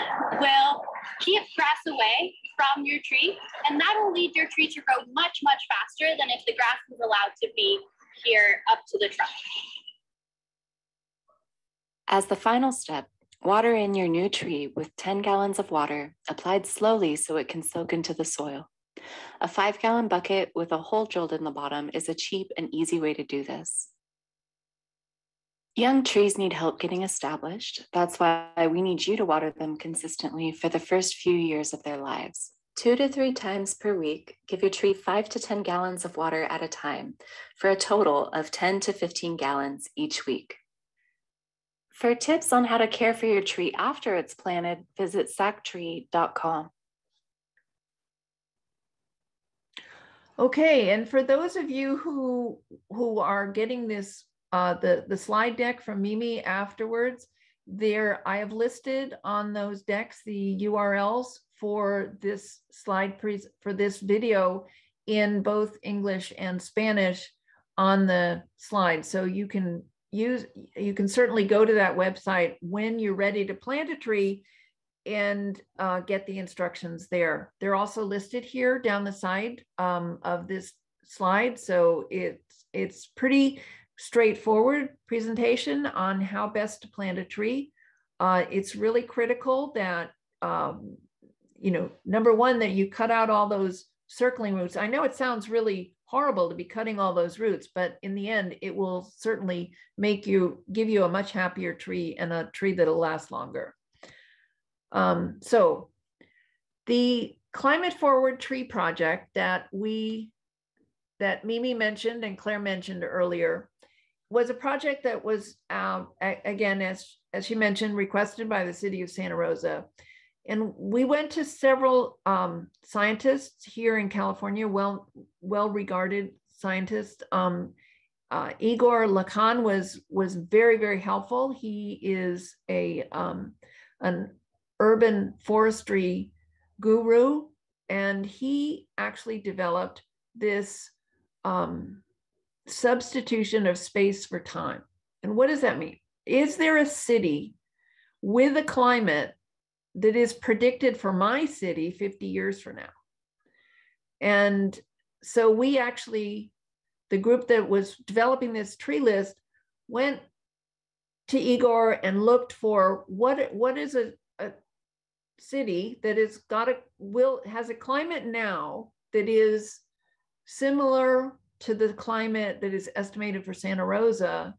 will keep grass away from your tree, and that will lead your tree to grow much, much faster than if the grass is allowed to be here up to the trunk.
As the final step, water in your new tree with 10 gallons of water, applied slowly so it can soak into the soil. A 5-gallon bucket with a hole drilled in the bottom is a cheap and easy way to do this. Young trees need help getting established. That's why we need you to water them consistently for the first few years of their lives. 2 to 3 times per week, give your tree 5 to 10 gallons of water at a time for a total of 10 to 15 gallons each week. For tips on how to care for your tree after it's planted, visit sactree.com.
Okay, and for those of you who are getting this, the slide deck from Mimi afterwards, I have listed on those decks the URLs for this for this video in both English and Spanish on the slide, so you can certainly go to that website when you're ready to plant a tree and get the instructions there. They're also listed here down the side of this slide. So it's pretty straightforward presentation on how best to plant a tree. It's really critical that, number one, that you cut out all those circling roots. I know it sounds really horrible to be cutting all those roots, but in the end, it will certainly give you a much happier tree and a tree that'll last longer. So the Climate Forward Tree Project that Mimi mentioned and Claire mentioned earlier was a project that was, again, as she mentioned, requested by the city of Santa Rosa. And we went to several scientists here in California, well-regarded scientists. Igor Lacan was very, very helpful. He is an urban forestry guru, and he actually developed this substitution of space for time. And what does that mean? Is there a city with a climate that is predicted for my city 50 years from now? And so we actually, the group that was developing this tree list went to Igor and looked for what is a city that has a climate now that is similar to the climate that is estimated for Santa Rosa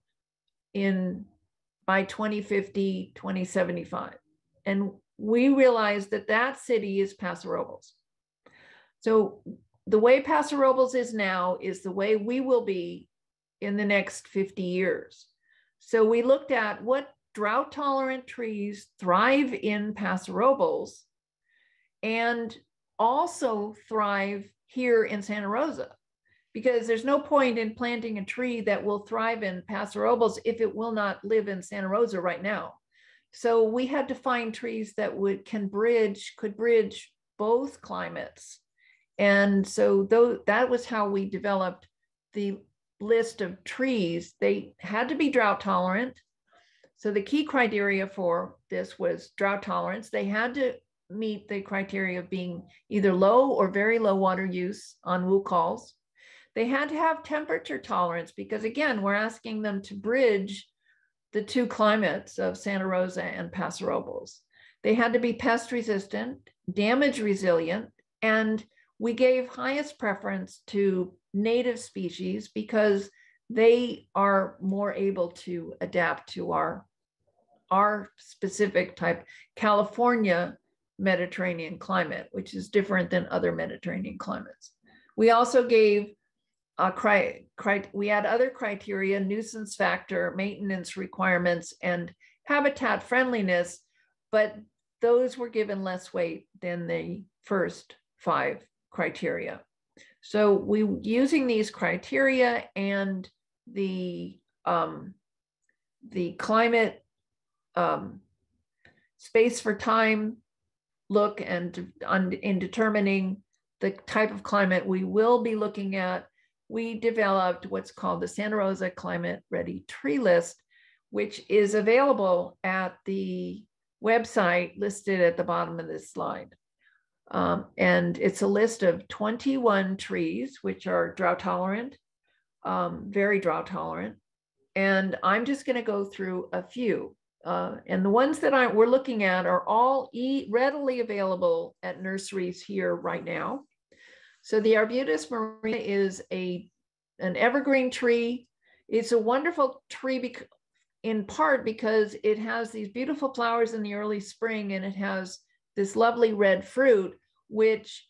by 2050, 2075. And we realized that city is Paso Robles. So the way Paso Robles is now is the way we will be in the next 50 years. So we looked at what drought tolerant trees thrive in Paso Robles and also thrive here in Santa Rosa. because there's no point in planting a tree that will thrive in Paso Robles if it will not live in Santa Rosa right now. So we had to find trees that could bridge both climates. And so that was how we developed the list of trees. They had to be drought tolerant. So the key criteria for this was drought tolerance. They had to meet the criteria of being either low or very low water use on woocalls. They had to have temperature tolerance because, again, we're asking them to bridge the two climates of Santa Rosa and Paso Robles. They had to be pest resistant, damage resilient, and we gave highest preference to native species because they are more able to adapt to our specific type California Mediterranean climate, which is different than other Mediterranean climates. We also gave we had other criteria: nuisance factor, maintenance requirements, and habitat friendliness, but those were given less weight than the first 5 criteria. So using these criteria and the climate space for time look and in determining the type of climate we will be looking at, we developed what's called the Santa Rosa Climate Ready Tree List, which is available at the website listed at the bottom of this slide. And it's a list of 21 trees, which are drought tolerant, very drought tolerant. And I'm just going to go through a few. And the ones that we're looking at are all readily available at nurseries here right now. So the Arbutus Marine is an evergreen tree. It's a wonderful tree in part because it has these beautiful flowers in the early spring, and it has this lovely red fruit, which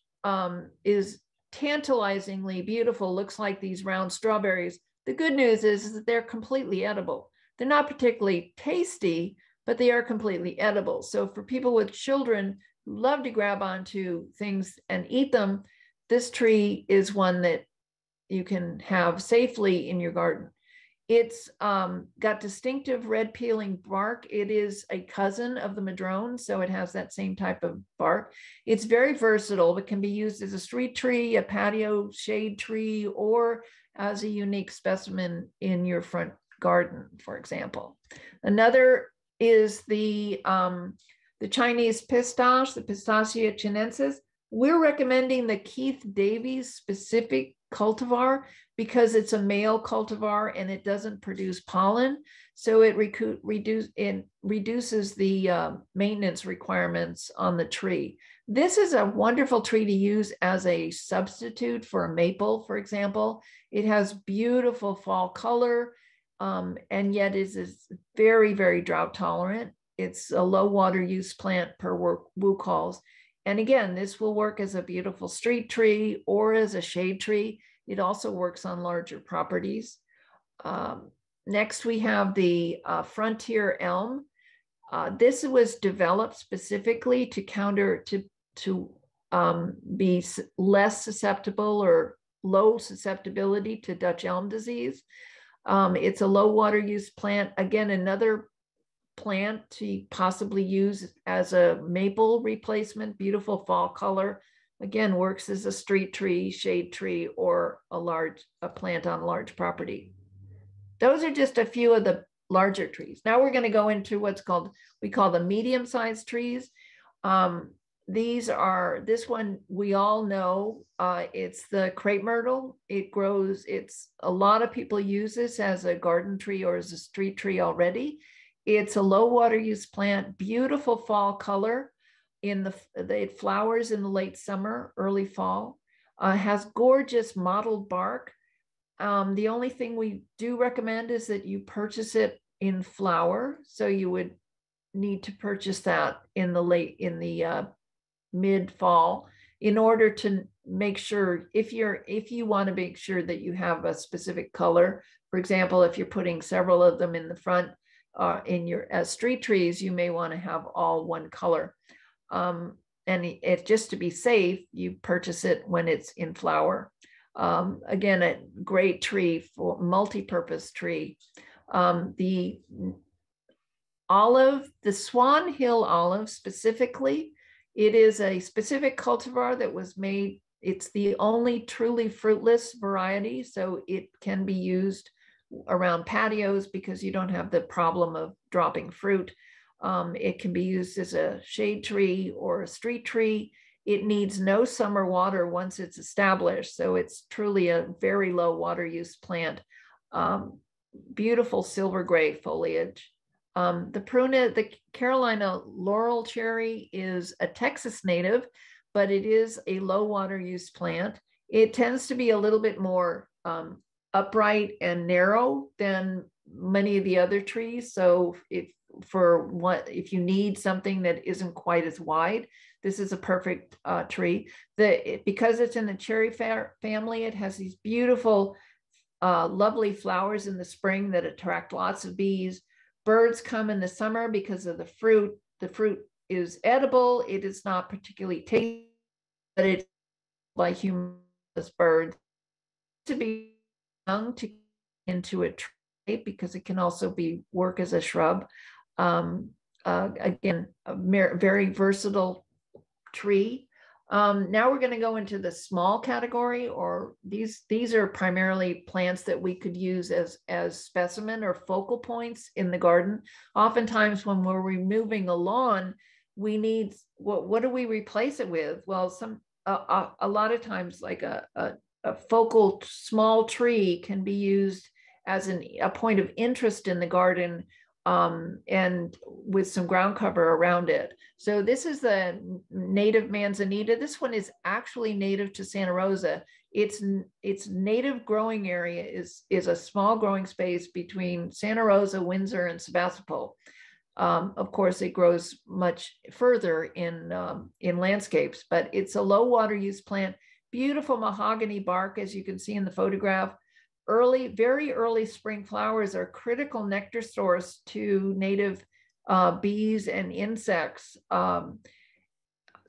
is tantalizingly beautiful, looks like these round strawberries. The good news is that they're completely edible. They're not particularly tasty, but they are completely edible. So for people with children who love to grab onto things and eat them, this tree is one that you can have safely in your garden. It's got distinctive red peeling bark. It is a cousin of the madrone, so it has that same type of bark. It's very versatile. It can be used as a street tree, a patio shade tree, or as a unique specimen in your front garden, for example. Another is the Chinese pistache, the Pistachio Chinensis. We're recommending the Keith Davies specific cultivar because it's a male cultivar and it doesn't produce pollen. So it reduces the maintenance requirements on the tree. This is a wonderful tree to use as a substitute for a maple, for example. It has beautiful fall color, and yet is very, very drought tolerant. It's a low water use plant per woocalls. And again, this will work as a beautiful street tree or as a shade tree. It also works on larger properties. Next, we have the frontier elm. This was developed specifically to be less susceptible or low susceptibility to Dutch elm disease. It's a low water use plant. Again, another plant to possibly use as a maple replacement, beautiful fall color. Again, works as a street tree, shade tree, or a plant on a large property. Those are just a few of the larger trees. Now we're going to go into we call the medium-sized trees. This one we all know, it's the crepe myrtle. It grows, a lot of people use this as a garden tree or as a street tree already. It's a low water use plant, beautiful fall color. It flowers in the late summer, early fall, has gorgeous mottled bark. The only thing we do recommend is that you purchase it in flower. So you would need to purchase that in the mid fall in order to make sure if you want to make sure that you have a specific color. For example, if you're putting several of them in the front as street trees, you may want to have all one color. And just to be safe, you purchase it when it's in flower. Again, a great tree for multi-purpose tree. The olive, the Swan Hill olive specifically, it is a specific cultivar that was made. It's the only truly fruitless variety, so it can be used around patios because you don't have the problem of dropping fruit. It can be used as a shade tree or a street tree. It needs no summer water once it's established, so it's truly a very low water use plant. Beautiful silver gray foliage. The Carolina Laurel cherry is a Texas native, but it is a low water use plant. It tends to be a little bit more upright and narrow than many of the other trees. So if you need something that isn't quite as wide, this is a perfect tree. Because it's in the cherry family, it has these beautiful, lovely flowers in the spring that attract lots of bees. Birds come in the summer because of the fruit. The fruit is edible. It is not particularly tasty, but it's like humorous birds to be young to into a tree because it can also work as a shrub. Again, a very versatile tree. Now we're going to go into the small category, or these are primarily plants that we could use as specimen or focal points in the garden. Oftentimes when we're removing a lawn, we need, what do we replace it with? Well, a lot of times like a focal small tree can be used as a point of interest in the garden, and with some ground cover around it. So this is the native Manzanita. This one is actually native to Santa Rosa. Its native growing area is a small growing space between Santa Rosa, Windsor, and Sebastopol. Of course, it grows much further in landscapes, but it's a low water use plant. Beautiful mahogany bark, as you can see in the photograph. Very early spring flowers are critical nectar source to native bees and insects.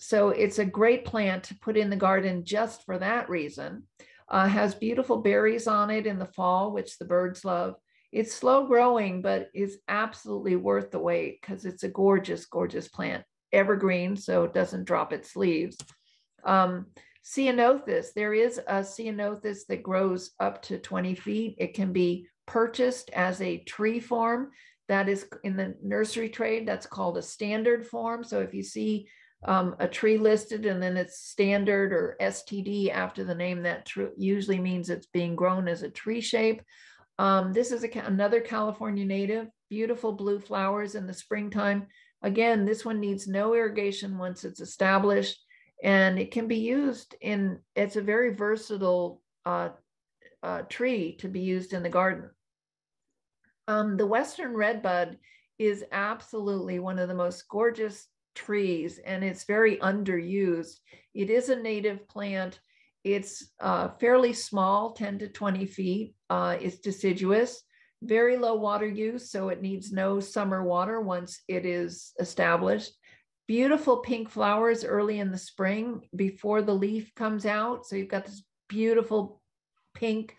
So it's a great plant to put in the garden just for that reason. Has beautiful berries on it in the fall, which the birds love. It's slow growing, but is absolutely worth the wait because it's a gorgeous, gorgeous plant. Evergreen, so it doesn't drop its leaves. Ceanothus, there is a ceanothus that grows up to 20 feet. It can be purchased as a tree form. That is in the nursery trade, that's called a standard form. So if you see a tree listed and then it's standard or STD after the name, that usually means it's being grown as a tree shape. This is another California native, beautiful blue flowers in the springtime. Again, this one needs no irrigation once it's established. And it can be used it's a very versatile tree to be used in the garden. The Western Redbud is absolutely one of the most gorgeous trees, and it's very underused. It is a native plant. It's fairly small, 10 to 20 feet. It's deciduous, very low water use, so it needs no summer water once it is established. Beautiful pink flowers early in the spring before the leaf comes out. So you've got this beautiful pink,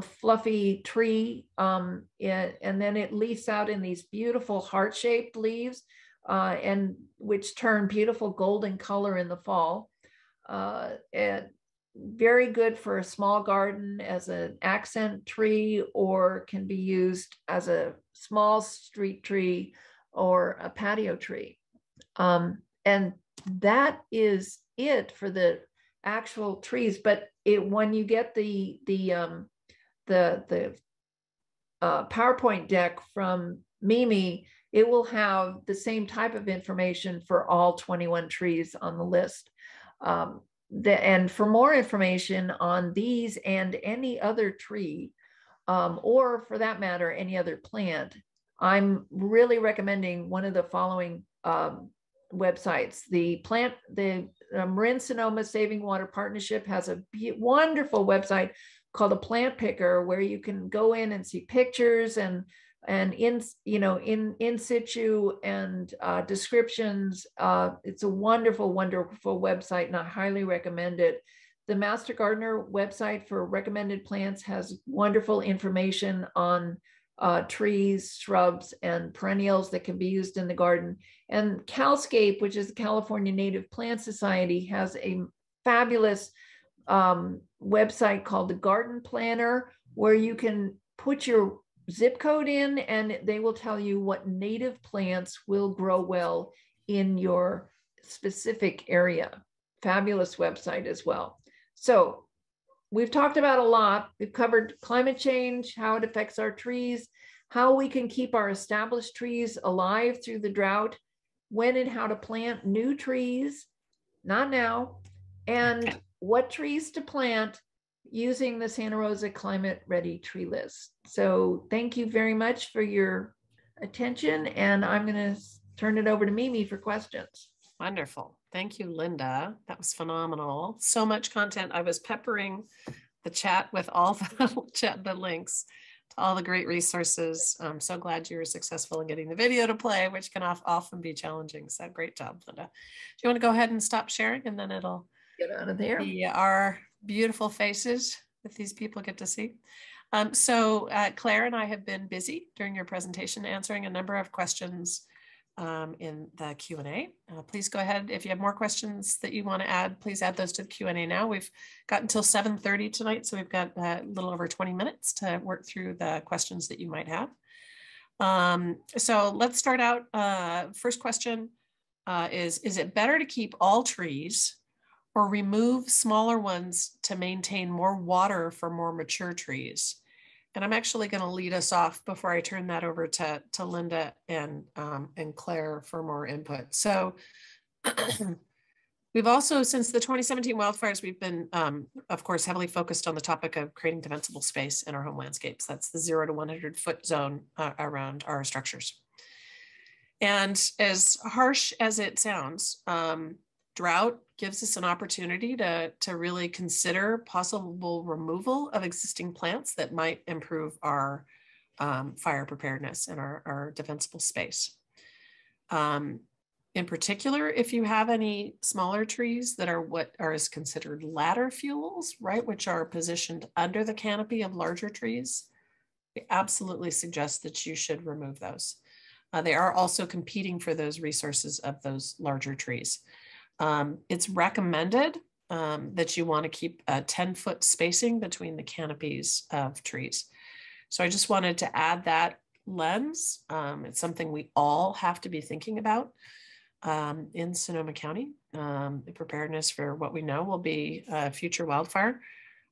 fluffy tree. And then it leaves out in these beautiful heart-shaped leaves, and which turn beautiful golden color in the fall. And very good for a small garden as an accent tree, or can be used as a small street tree or a patio tree. And that is it for the actual trees. But when you get the PowerPoint deck from Mimi, it will have the same type of information for all 21 trees on the list. And for more information on these and any other tree, or for that matter, any other plant, I'm really recommending one of the following websites. The Marin Sonoma Saving Water Partnership has a wonderful website called a Plant Picker, where you can go in and see pictures and in situ and descriptions. It's a wonderful, wonderful website, and I highly recommend it. The Master Gardener website for recommended plants has wonderful information on trees, shrubs, and perennials that can be used in the garden. And CalScape, which is the California Native Plant Society, has a fabulous website called the Garden Planner, where you can put your zip code in and they will tell you what native plants will grow well in your specific area. Fabulous website as well. So we've talked about a lot. We've covered climate change, how it affects our trees, how we can keep our established trees alive through the drought, when and how to plant new trees, not now, and what trees to plant using the Santa Rosa Climate Ready Tree List. So thank you very much for your attention, and I'm going to turn it over to Mimi for questions.
Wonderful. Thank you, Linda. That was phenomenal. So much content. I was peppering the chat with all the links to all the great resources. I'm so glad you were successful in getting the video to play, which can often be challenging. So great job, Linda. Do you want to go ahead and stop sharing, and then it'll
get out of there?
Be our beautiful faces that these people get to see. Claire and I have been busy during your presentation answering a number of questions in the Q&A. Please go ahead. If you have more questions that you want to add, please add those to the Q&A now. We've got until 7:30 tonight, so we've got a little over 20 minutes to work through the questions that you might have. So let's start out. First question is it better to keep all trees or remove smaller ones to maintain more water for more mature trees? And I'm actually going to lead us off before I turn that over to Linda and Claire for more input. So we've also, since the 2017 wildfires, we've been, of course, heavily focused on the topic of creating defensible space in our home landscapes. That's the 0 to 100 foot zone around our structures. And as harsh as it sounds, drought gives us an opportunity to really consider possible removal of existing plants that might improve our fire preparedness and our defensible space. In particular, if you have any smaller trees that are what is considered ladder fuels, right, which are positioned under the canopy of larger trees, we absolutely suggest that you should remove those. They are also competing for those resources of those larger trees. It's recommended that you want to keep a 10-foot spacing between the canopies of trees. So I just wanted to add that lens. It's something we all have to be thinking about in Sonoma County. The preparedness for what we know will be a future wildfire.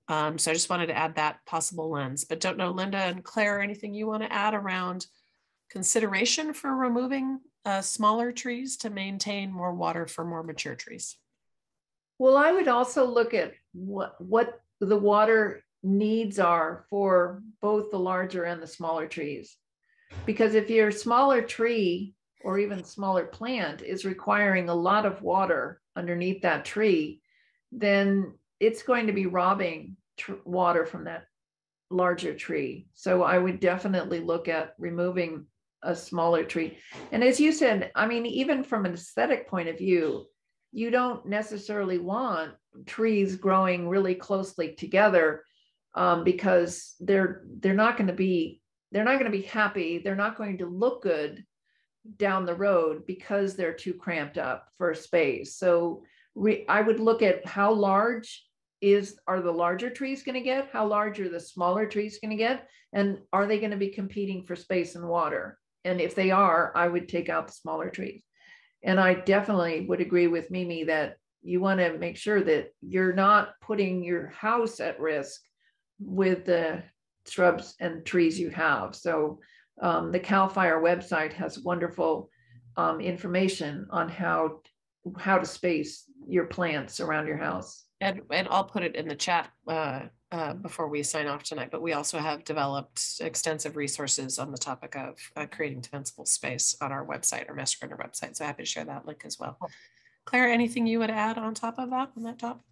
So I just wanted to add that possible lens, but don't know, Linda and Claire, anything you want to add around consideration for removing smaller trees to maintain more water for more mature trees?
Well, I would also look at what the water needs are for both the larger and the smaller trees. Because if your smaller tree or even smaller plant is requiring a lot of water underneath that tree, then it's going to be robbing water from that larger tree. So I would definitely look at removing a smaller tree. And as you said, I mean, even from an aesthetic point of view, you don't necessarily want trees growing really closely together because they're not going to be happy. They're not going to look good down the road because they're too cramped up for space. So I would look at how large are the larger trees going to get? How large are the smaller trees going to get? And are they going to be competing for space and water? And if they are, I would take out the smaller trees. And I definitely would agree with Mimi that you want to make sure that you're not putting your house at risk with the shrubs and trees you have. So the CAL FIRE website has wonderful information on how to space your plants around your house.
And I'll put it in the chat before we sign off tonight, but we also have developed extensive resources on the topic of creating defensible space on our website, our Master Gardener website. So happy to share that link as well. Claire, anything you would add on top of that, on that topic?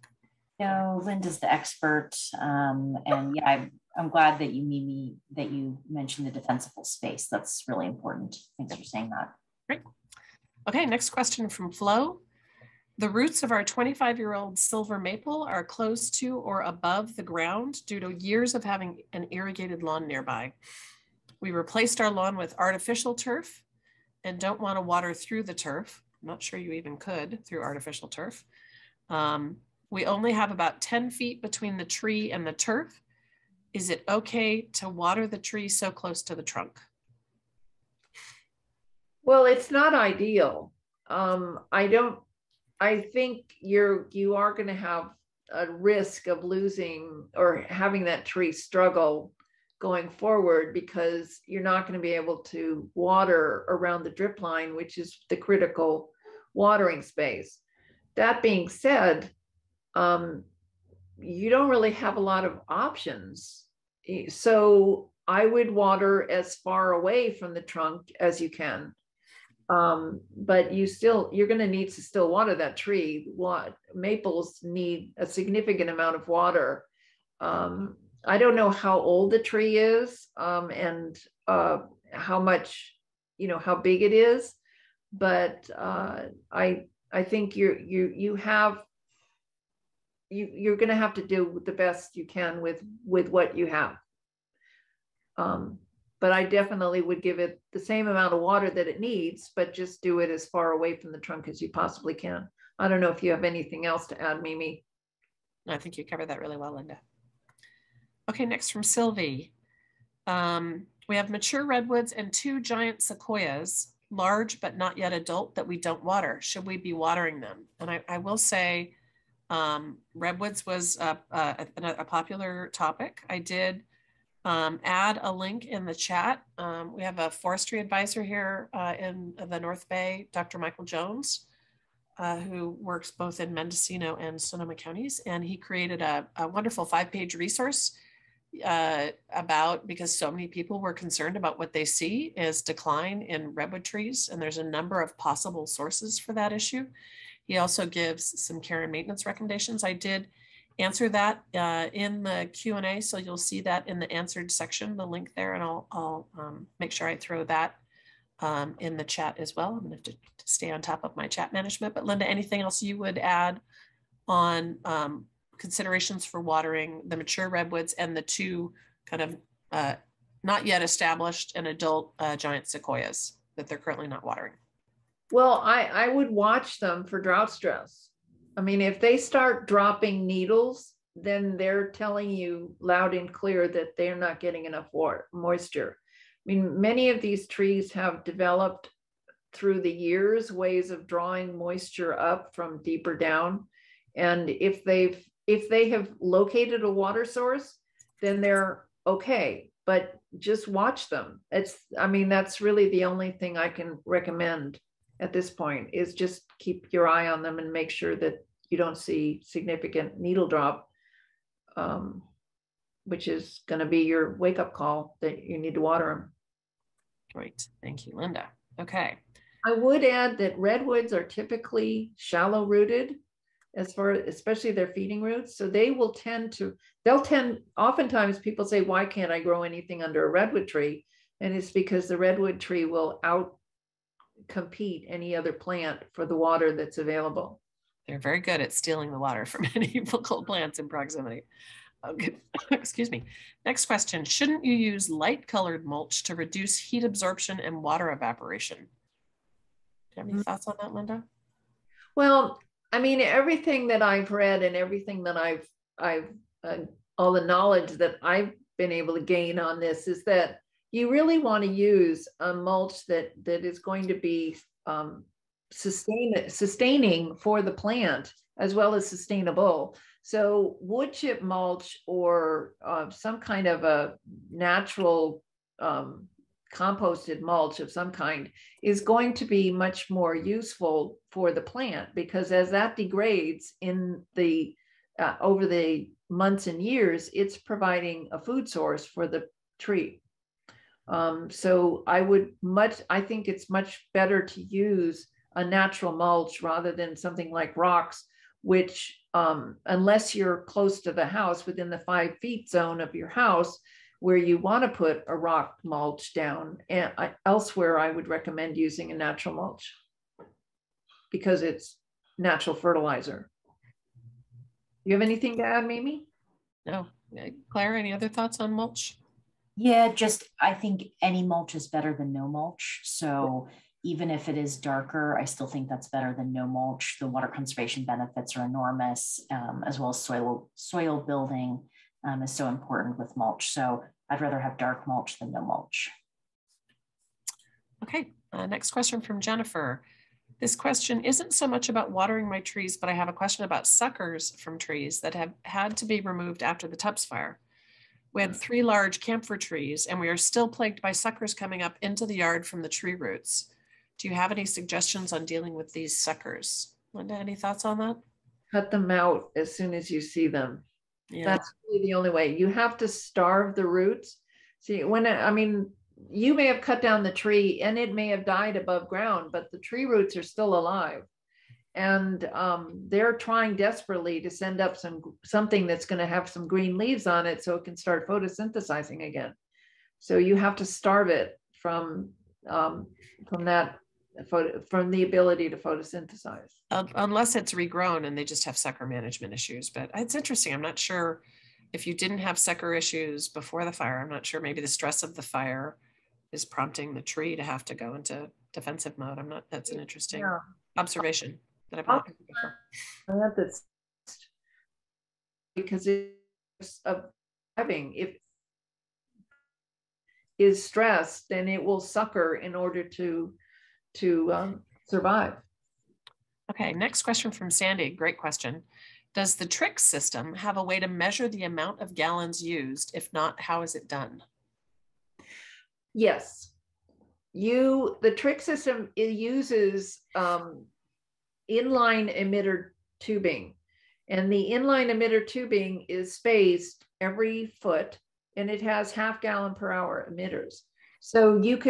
No, Linda's the expert. And yeah, I'm glad that you mentioned the defensible space. That's really important. Thanks for saying that.
Great. Okay, next question from Flo. The roots of our 25-year-old silver maple are close to or above the ground due to years of having an irrigated lawn nearby. We replaced our lawn with artificial turf and don't want to water through the turf. I'm not sure you even could through artificial turf. We only have about 10 feet between the tree and the turf. Is it okay to water the tree so close to the trunk?
Well, it's not ideal. I think you are going to have a risk of losing or having that tree struggle going forward, because you're not going to be able to water around the drip line, which is the critical watering space. That being said, you don't really have a lot of options. So I would water as far away from the trunk as you can. But you're going to need to still water that tree. Maples need a significant amount of water. I don't know how old the tree is, and how much, how big it is, but I think you're going to have to do the best you can with what you have. But I definitely would give it the same amount of water that it needs, but just do it as far away from the trunk as you possibly can. I don't know if you have anything else to add, Mimi.
I think you covered that really well, Linda. Okay, next from Sylvie. We have mature redwoods and 2 giant sequoias, large but not yet adult, that we don't water. Should we be watering them? And I will say, redwoods was a popular topic. I did add a link in the chat. We have a forestry advisor here in the North Bay, Dr. Michael Jones, who works both in Mendocino and Sonoma counties. And he created a wonderful 5-page resource because so many people were concerned about what they see as decline in redwood trees. And there's a number of possible sources for that issue. He also gives some care and maintenance recommendations. I did answer that in the Q&A, so you'll see that in the answered section, the link there, and I'll make sure I throw that in the chat as well. I'm going to have to stay on top of my chat management. But Linda, anything else you would add on considerations for watering the mature redwoods and the 2 kind of not yet established and adult giant sequoias that they're currently not watering?
Well, I would watch them for drought stress. I mean, if they start dropping needles, then they're telling you loud and clear that they're not getting enough moisture. I mean, many of these trees have developed through the years ways of drawing moisture up from deeper down. And if they have located a water source, then they're okay. But just watch them. That's really the only thing I can recommend at this point, is just keep your eye on them and make sure that you don't see significant needle drop, which is going to be your wake-up call that you need to water them.
Great. Thank you, Linda. Okay.
I would add that redwoods are typically shallow rooted, especially their feeding roots. So they'll tend, oftentimes people say, why can't I grow anything under a redwood tree? And it's because the redwood tree will out-compete any other plant for the water that's available.
They're very good at stealing the water from any local plants in proximity. Okay. Excuse me. Next question. Shouldn't you use light colored mulch to reduce heat absorption and water evaporation? Do you have any thoughts on that, Linda?
Well, I mean, everything that I've read and everything that I've all the knowledge that I've been able to gain on this is that you really want to use a mulch that is going to be sustaining for the plant as well as sustainable. So wood chip mulch or some kind of a natural composted mulch of some kind is going to be much more useful for the plant, because as that degrades in the over the months and years, it's providing a food source for the tree. So I think it's much better to use a natural mulch rather than something like rocks, which unless you're close to the house, within the 5 feet zone of your house, where you want to put a rock mulch down, and elsewhere I would recommend using a natural mulch because it's natural fertilizer. You have anything to add, Mimi?
No. Claire, any other thoughts on mulch?
Yeah, just I think any mulch is better than no mulch. So even if it is darker, I still think that's better than no mulch. The water conservation benefits are enormous, as well as soil building is so important with mulch. So I'd rather have dark mulch than no mulch.
Okay, next question from Jennifer. This question isn't so much about watering my trees, but I have a question about suckers from trees that have had to be removed after the Tubbs fire. We had 3 large camphor trees, and we are still plagued by suckers coming up into the yard from the tree roots. Do you have any suggestions on dealing with these suckers? Linda, any thoughts on that?
Cut them out as soon as you see them.
Yeah.
That's really the only way. You have to starve the roots. See, I mean, you may have cut down the tree and it may have died above ground, but the tree roots are still alive. And they're trying desperately to send up something that's going to have some green leaves on it so it can start photosynthesizing again. So you have to starve it from the ability to photosynthesize.
Unless it's regrown and they just have sucker management issues. But it's interesting. I'm not sure if you didn't have sucker issues before the fire. I'm not sure. Maybe the stress of the fire is prompting the tree to have to go into defensive mode. That's an interesting observation that I've not heard before.
That's because it's having, if is stressed, then it will sucker in order to survive.
Okay, next question from Sandy. Great question. Does the Trix system have a way to measure the amount of gallons used? If not, how is it done?
Yes. The Trix system, it uses inline emitter tubing. And the inline emitter tubing is spaced every foot, and it has ½ gallon per hour emitters. So it's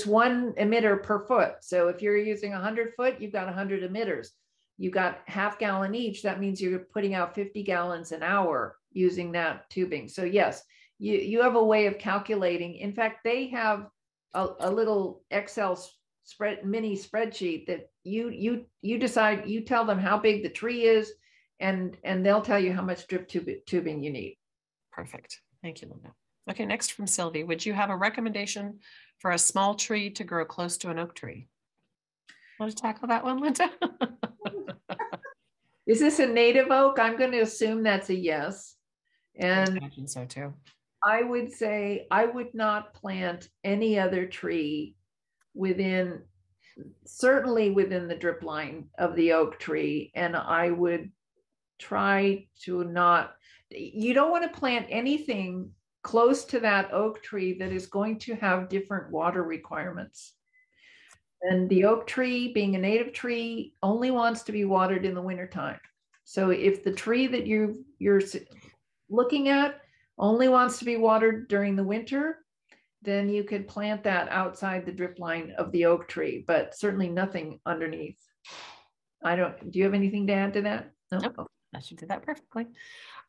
1 emitter per foot. So if you're using 100 foot, you've got 100 emitters. You got ½ gallon each. That means you're putting out 50 gallons an hour using that tubing. So yes, you have a way of calculating. In fact, they have a little Excel mini spreadsheet that you decide, you tell them how big the tree is, and they'll tell you how much drip tubing you need.
Perfect. Thank you, Linda. Okay, next from Sylvie. Would you have a recommendation for a small tree to grow close to an oak tree? Want to tackle that one, Linda?
Is this a native oak? I'm going to assume that's a yes. And
I imagine so too.
I would say I would not plant any other tree certainly within the drip line of the oak tree. And I would try to you don't want to plant anything close to that oak tree that is going to have different water requirements. And the oak tree, being a native tree, only wants to be watered in the wintertime. So if the tree that you're looking at only wants to be watered during the winter, then you could plant that outside the drip line of the oak tree, but certainly nothing underneath. Do you have anything to add to that? No?
Nope. I should do that perfectly.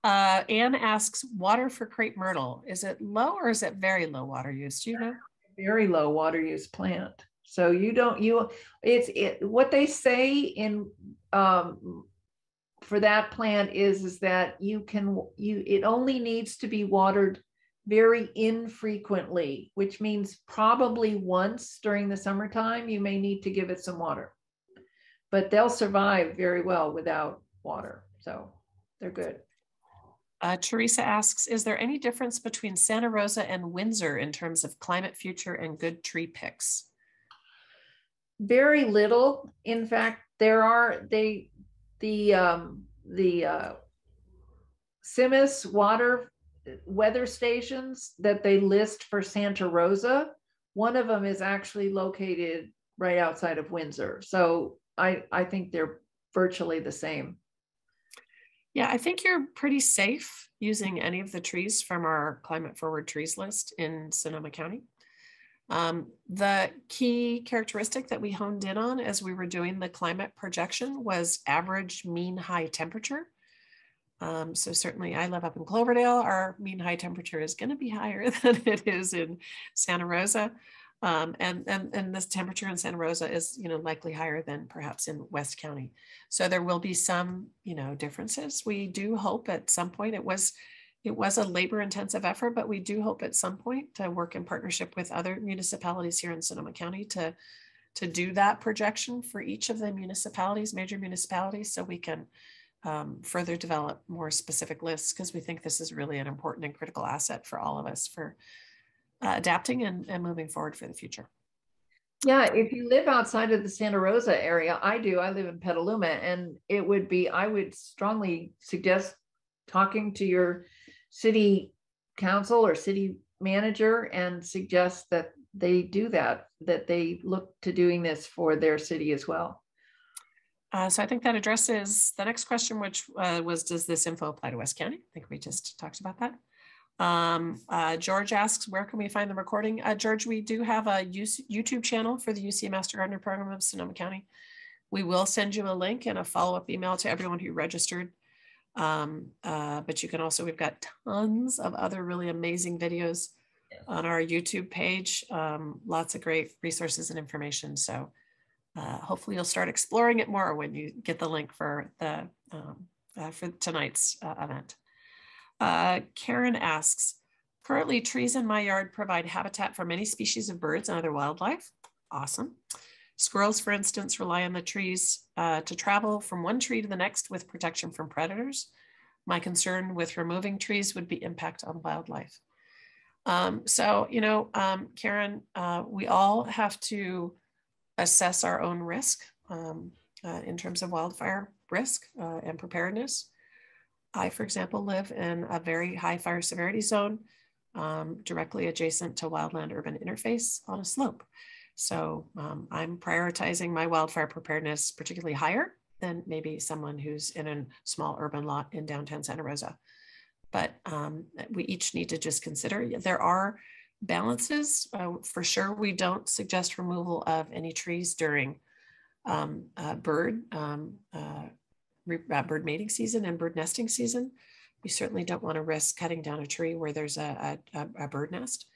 Anne asks, water for crepe myrtle, is it low or is it very low water use? Do you know?
Very low water use plant. So what they say in for that plant is that it only needs to be watered very infrequently, which means probably once during the summertime you may need to give it some water, but they'll survive very well without water. So they're good.
Teresa asks, is there any difference between Santa Rosa and Windsor in terms of climate future and good tree picks?
Very little. In fact, there are the CIMMYS weather stations that they list for Santa Rosa. One of them is actually located right outside of Windsor. So I think they're virtually the same.
Yeah, I think you're pretty safe using any of the trees from our climate forward trees list in Sonoma County. The key characteristic that we honed in on as we were doing the climate projection was average mean high temperature. So certainly I live up in Cloverdale. Our mean high temperature is going to be higher than it is in Santa Rosa. And this temperature in Santa Rosa is, likely higher than perhaps in West County. So there will be some, differences. We do hope at some point, it was a labor intensive effort, but we do hope at some point to work in partnership with other municipalities here in Sonoma County to do that projection for each of the municipalities, major municipalities, so we can further develop more specific lists, because we think this is really an important and critical asset for all of us for adapting and moving forward for the future.
Yeah, if you live outside of the Santa Rosa area, I live in Petaluma, and I would strongly suggest talking to your city council or city manager and suggest that they do that they look to doing this for their city as well.
So I think that addresses the next question, which was, does this info apply to West County? I think we just talked about that. George asks, where can we find the recording? George, we do have a YouTube channel for the UC Master Gardener Program of Sonoma County. We will send you a link and a follow-up email to everyone who registered. But you can also, we've got tons of other really amazing videos on our YouTube page. Lots of great resources and information. So hopefully you'll start exploring it more when you get the link for tonight's event. Karen asks, currently trees in my yard provide habitat for many species of birds and other wildlife. Awesome. Squirrels, for instance, rely on the trees to travel from one tree to the next with protection from predators. My concern with removing trees would be impact on wildlife. Karen, we all have to assess our own risk in terms of wildfire risk and preparedness. I, for example, live in a very high fire severity zone directly adjacent to wildland urban interface on a slope. So I'm prioritizing my wildfire preparedness particularly higher than maybe someone who's in a small urban lot in downtown Santa Rosa. But we each need to just consider, there are balances. For sure, we don't suggest removal of any trees during bird mating season and bird nesting season. We certainly don't want to risk cutting down a tree where there's a bird nest.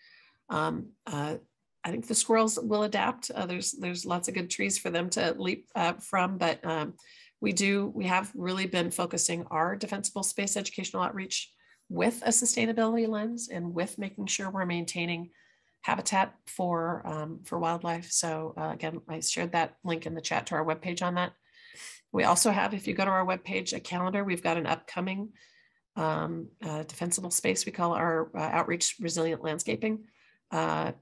I think the squirrels will adapt. There's lots of good trees for them to leap from, but we have really been focusing our defensible space educational outreach with a sustainability lens and with making sure we're maintaining habitat for wildlife. So again, I shared that link in the chat to our webpage on that. We also have, if you go to our webpage, a calendar. We've got an upcoming defensible space we call our outreach resilient landscaping. We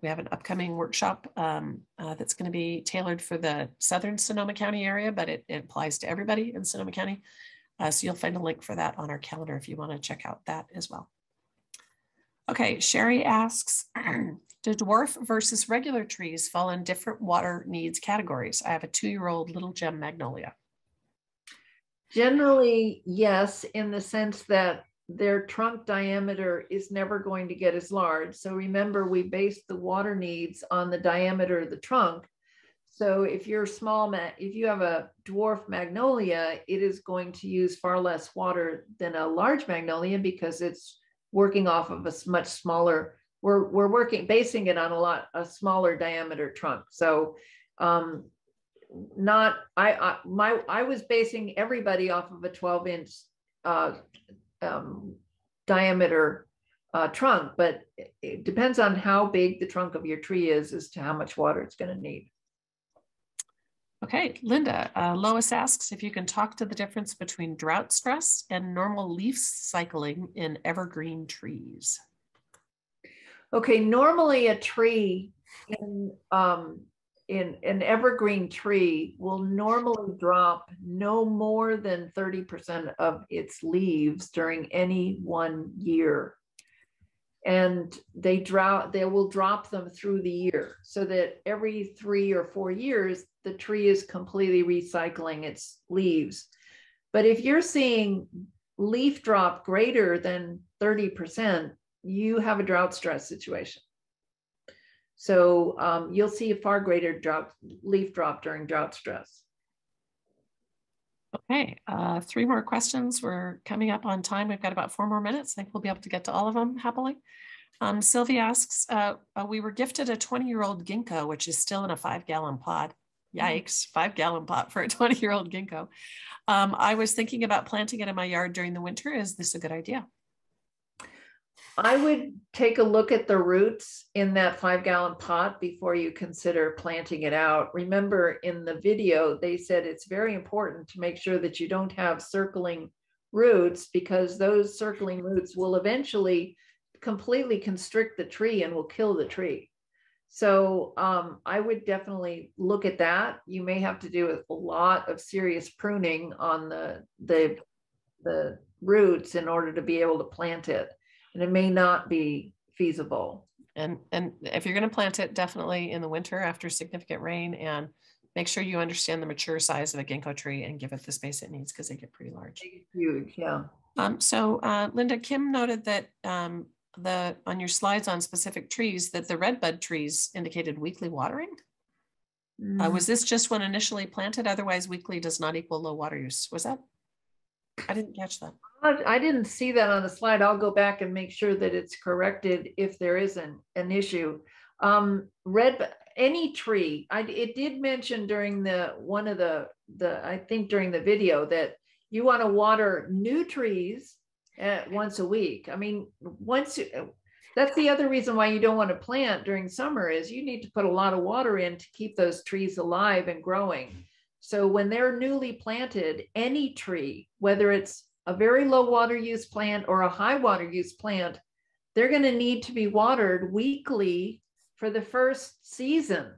have an upcoming workshop that's going to be tailored for the southern Sonoma County area, but it applies to everybody in Sonoma County. So you'll find a link for that on our calendar if you want to check out that as well. Okay, Sherry asks, do dwarf versus regular trees fall in different water needs categories? I have a 2-year-old little gem magnolia.
Generally, yes, in the sense that their trunk diameter is never going to get as large. So remember, we base the water needs on the diameter of the trunk. So if you're if you have a dwarf magnolia, it is going to use far less water than a large magnolia because it's working off of a much smaller, we're basing it on a smaller diameter trunk. So I was basing everybody off of a 12-inch diameter trunk, but it depends on how big the trunk of your tree is as to how much water it's going to need.
Okay, Linda, Lois asks if you can talk to the difference between drought stress and normal leaf cycling in evergreen trees.
Okay, normally a tree in an evergreen tree will normally drop no more than 30% of its leaves during any one year. And they will drop them through the year so that every 3 or 4 years, the tree is completely recycling its leaves. But if you're seeing leaf drop greater than 30%, you have a drought stress situation. So you'll see a far greater leaf drop during drought stress.
Okay, 3 more questions. We're coming up on time. We've got about 4 more minutes. I think we'll be able to get to all of them happily. Sylvie asks, we were gifted a 20-year-old ginkgo, which is still in a 5-gallon pot. Yikes, 5-gallon pot for a 20-year-old ginkgo. I was thinking about planting it in my yard during the winter. Is this a good idea?
I would take a look at the roots in that 5-gallon pot before you consider planting it out. Remember, in the video, they said it's very important to make sure that you don't have circling roots, because those circling roots will eventually completely constrict the tree and will kill the tree. So I would definitely look at that. You may have to do a lot of serious pruning on the roots in order to be able to plant it. And it may not be feasible.
And if you're going to plant it, definitely in the winter after significant rain, and make sure you understand the mature size of a ginkgo tree and give it the space it needs, because they get pretty large.
Huge, yeah.
So Linda, Kim noted that on your slides on specific trees that the redbud trees indicated weekly watering. Was this just when initially planted? Otherwise, weekly does not equal low water use. Was that? I didn't catch that.
I didn't see that on the slide. I'll go back and make sure that it's corrected if there is an issue. Any tree, it did mention during I think during the video, that you want to water new trees once a week. I mean, that's the other reason why you don't want to plant during summer, is you need to put a lot of water in to keep those trees alive and growing. So when they're newly planted, any tree, whether it's a very low water use plant or a high water use plant, they're going to need to be watered weekly for the first season.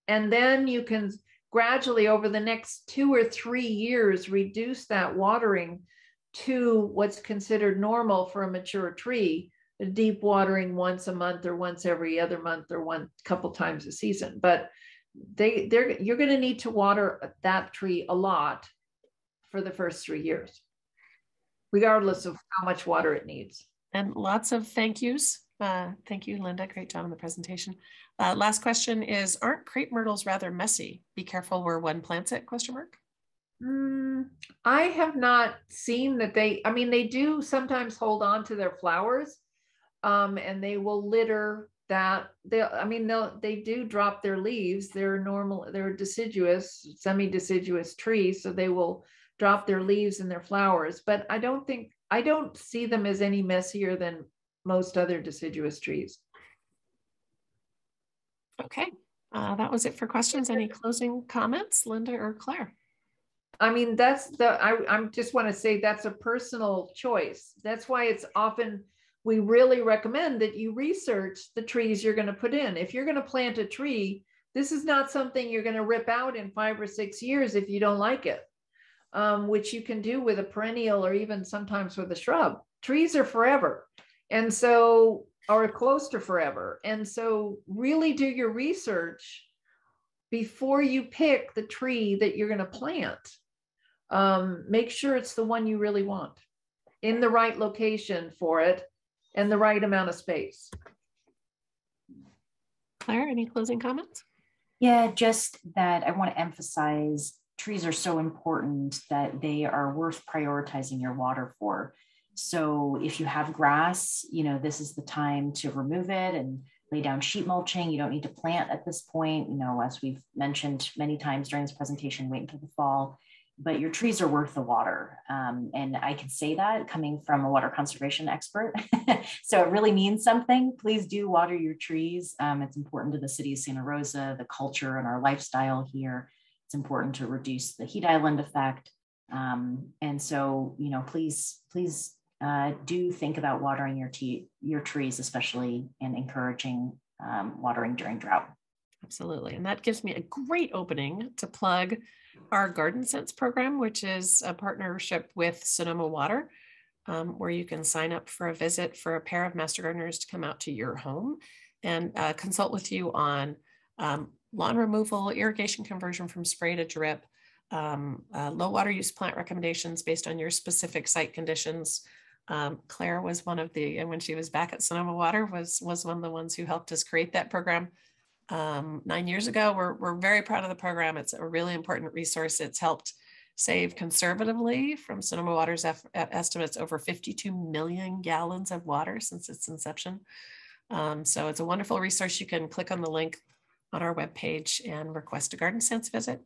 And then you can gradually, over the next 2 or 3 years, reduce that watering to what's considered normal for a mature tree, a deep watering once a month or once every other month or one couple times a season. But you're going to need to water that tree a lot for the first 3 years, regardless of how much water it needs.
And lots of thank yous. Thank you, Linda. Great job on the presentation. Last question is, aren't crepe myrtles rather messy? Be careful where one plants it, ?
I have not seen that they do sometimes hold on to their flowers, and they will litter that. They do drop their leaves. They're deciduous, semi-deciduous trees, so they will drop their leaves and their flowers. But I don't see them as any messier than most other deciduous trees.
Okay, that was it for questions. Any closing comments, Linda or Claire?
I just want to say that's a personal choice. That's why it's often, we really recommend that you research the trees you're going to put in. If you're going to plant a tree, this is not something you're going to rip out in 5 or 6 years if you don't like it, which you can do with a perennial or even sometimes with a shrub. Trees are forever. And so, or close to forever. And so really do your research before you pick the tree that you're going to plant. Make sure it's the one you really want, in the right location for it, and the right amount of space.
Claire, any closing comments?
Yeah, just that I want to emphasize trees are so important that they are worth prioritizing your water for. So if you have grass, this is the time to remove it and lay down sheet mulching. You don't need to plant at this point, as we've mentioned many times during this presentation, wait until the fall. But your trees are worth the water. And I can say that coming from a water conservation expert. So it really means something. Please do water your trees. It's important to the city of Santa Rosa, the culture and our lifestyle here. It's important to reduce the heat island effect. And so, please do think about watering your trees, especially, and encouraging watering during drought.
Absolutely. And that gives me a great opening to plug our Garden Sense program, which is a partnership with Sonoma Water, where you can sign up for a visit for a pair of master gardeners to come out to your home and consult with you on lawn removal, irrigation conversion from spray to drip, low water use plant recommendations based on your specific site conditions. Claire was one of when she was back at Sonoma Water, was one of the ones who helped us create that program 9 years ago. We're very proud of the program. It's a really important resource. It's helped save conservatively, from Sonoma Water's estimates, over 52 million gallons of water since its inception. So it's a wonderful resource. You can click on the link on our webpage and request a Garden Sense visit.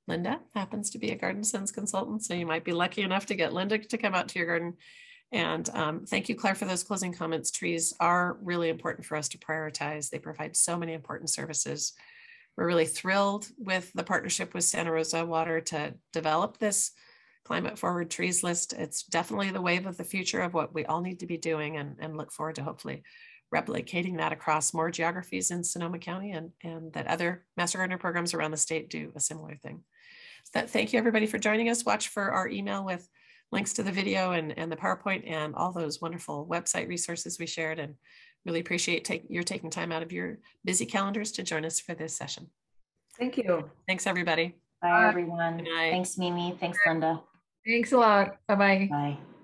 Linda happens to be a Garden Sense consultant, so you might be lucky enough to get Linda to come out to your garden. And thank you, Claire, for those closing comments. Trees are really important for us to prioritize. They provide so many important services. We're really thrilled with the partnership with Santa Rosa Water to develop this climate forward trees list. It's definitely the wave of the future of what we all need to be doing, and look forward to hopefully replicating that across more geographies in Sonoma County, and that other Master Gardener programs around the state do a similar thing. So thank you everybody for joining us. Watch for our email with links to the video and the PowerPoint and all those wonderful website resources we shared, and really appreciate your taking time out of your busy calendars to join us for this session.
Thank you.
Thanks everybody.
Bye, everyone.
Good night.
Thanks, Mimi. Thanks, Linda.
Thanks a lot. Bye-bye.
Bye.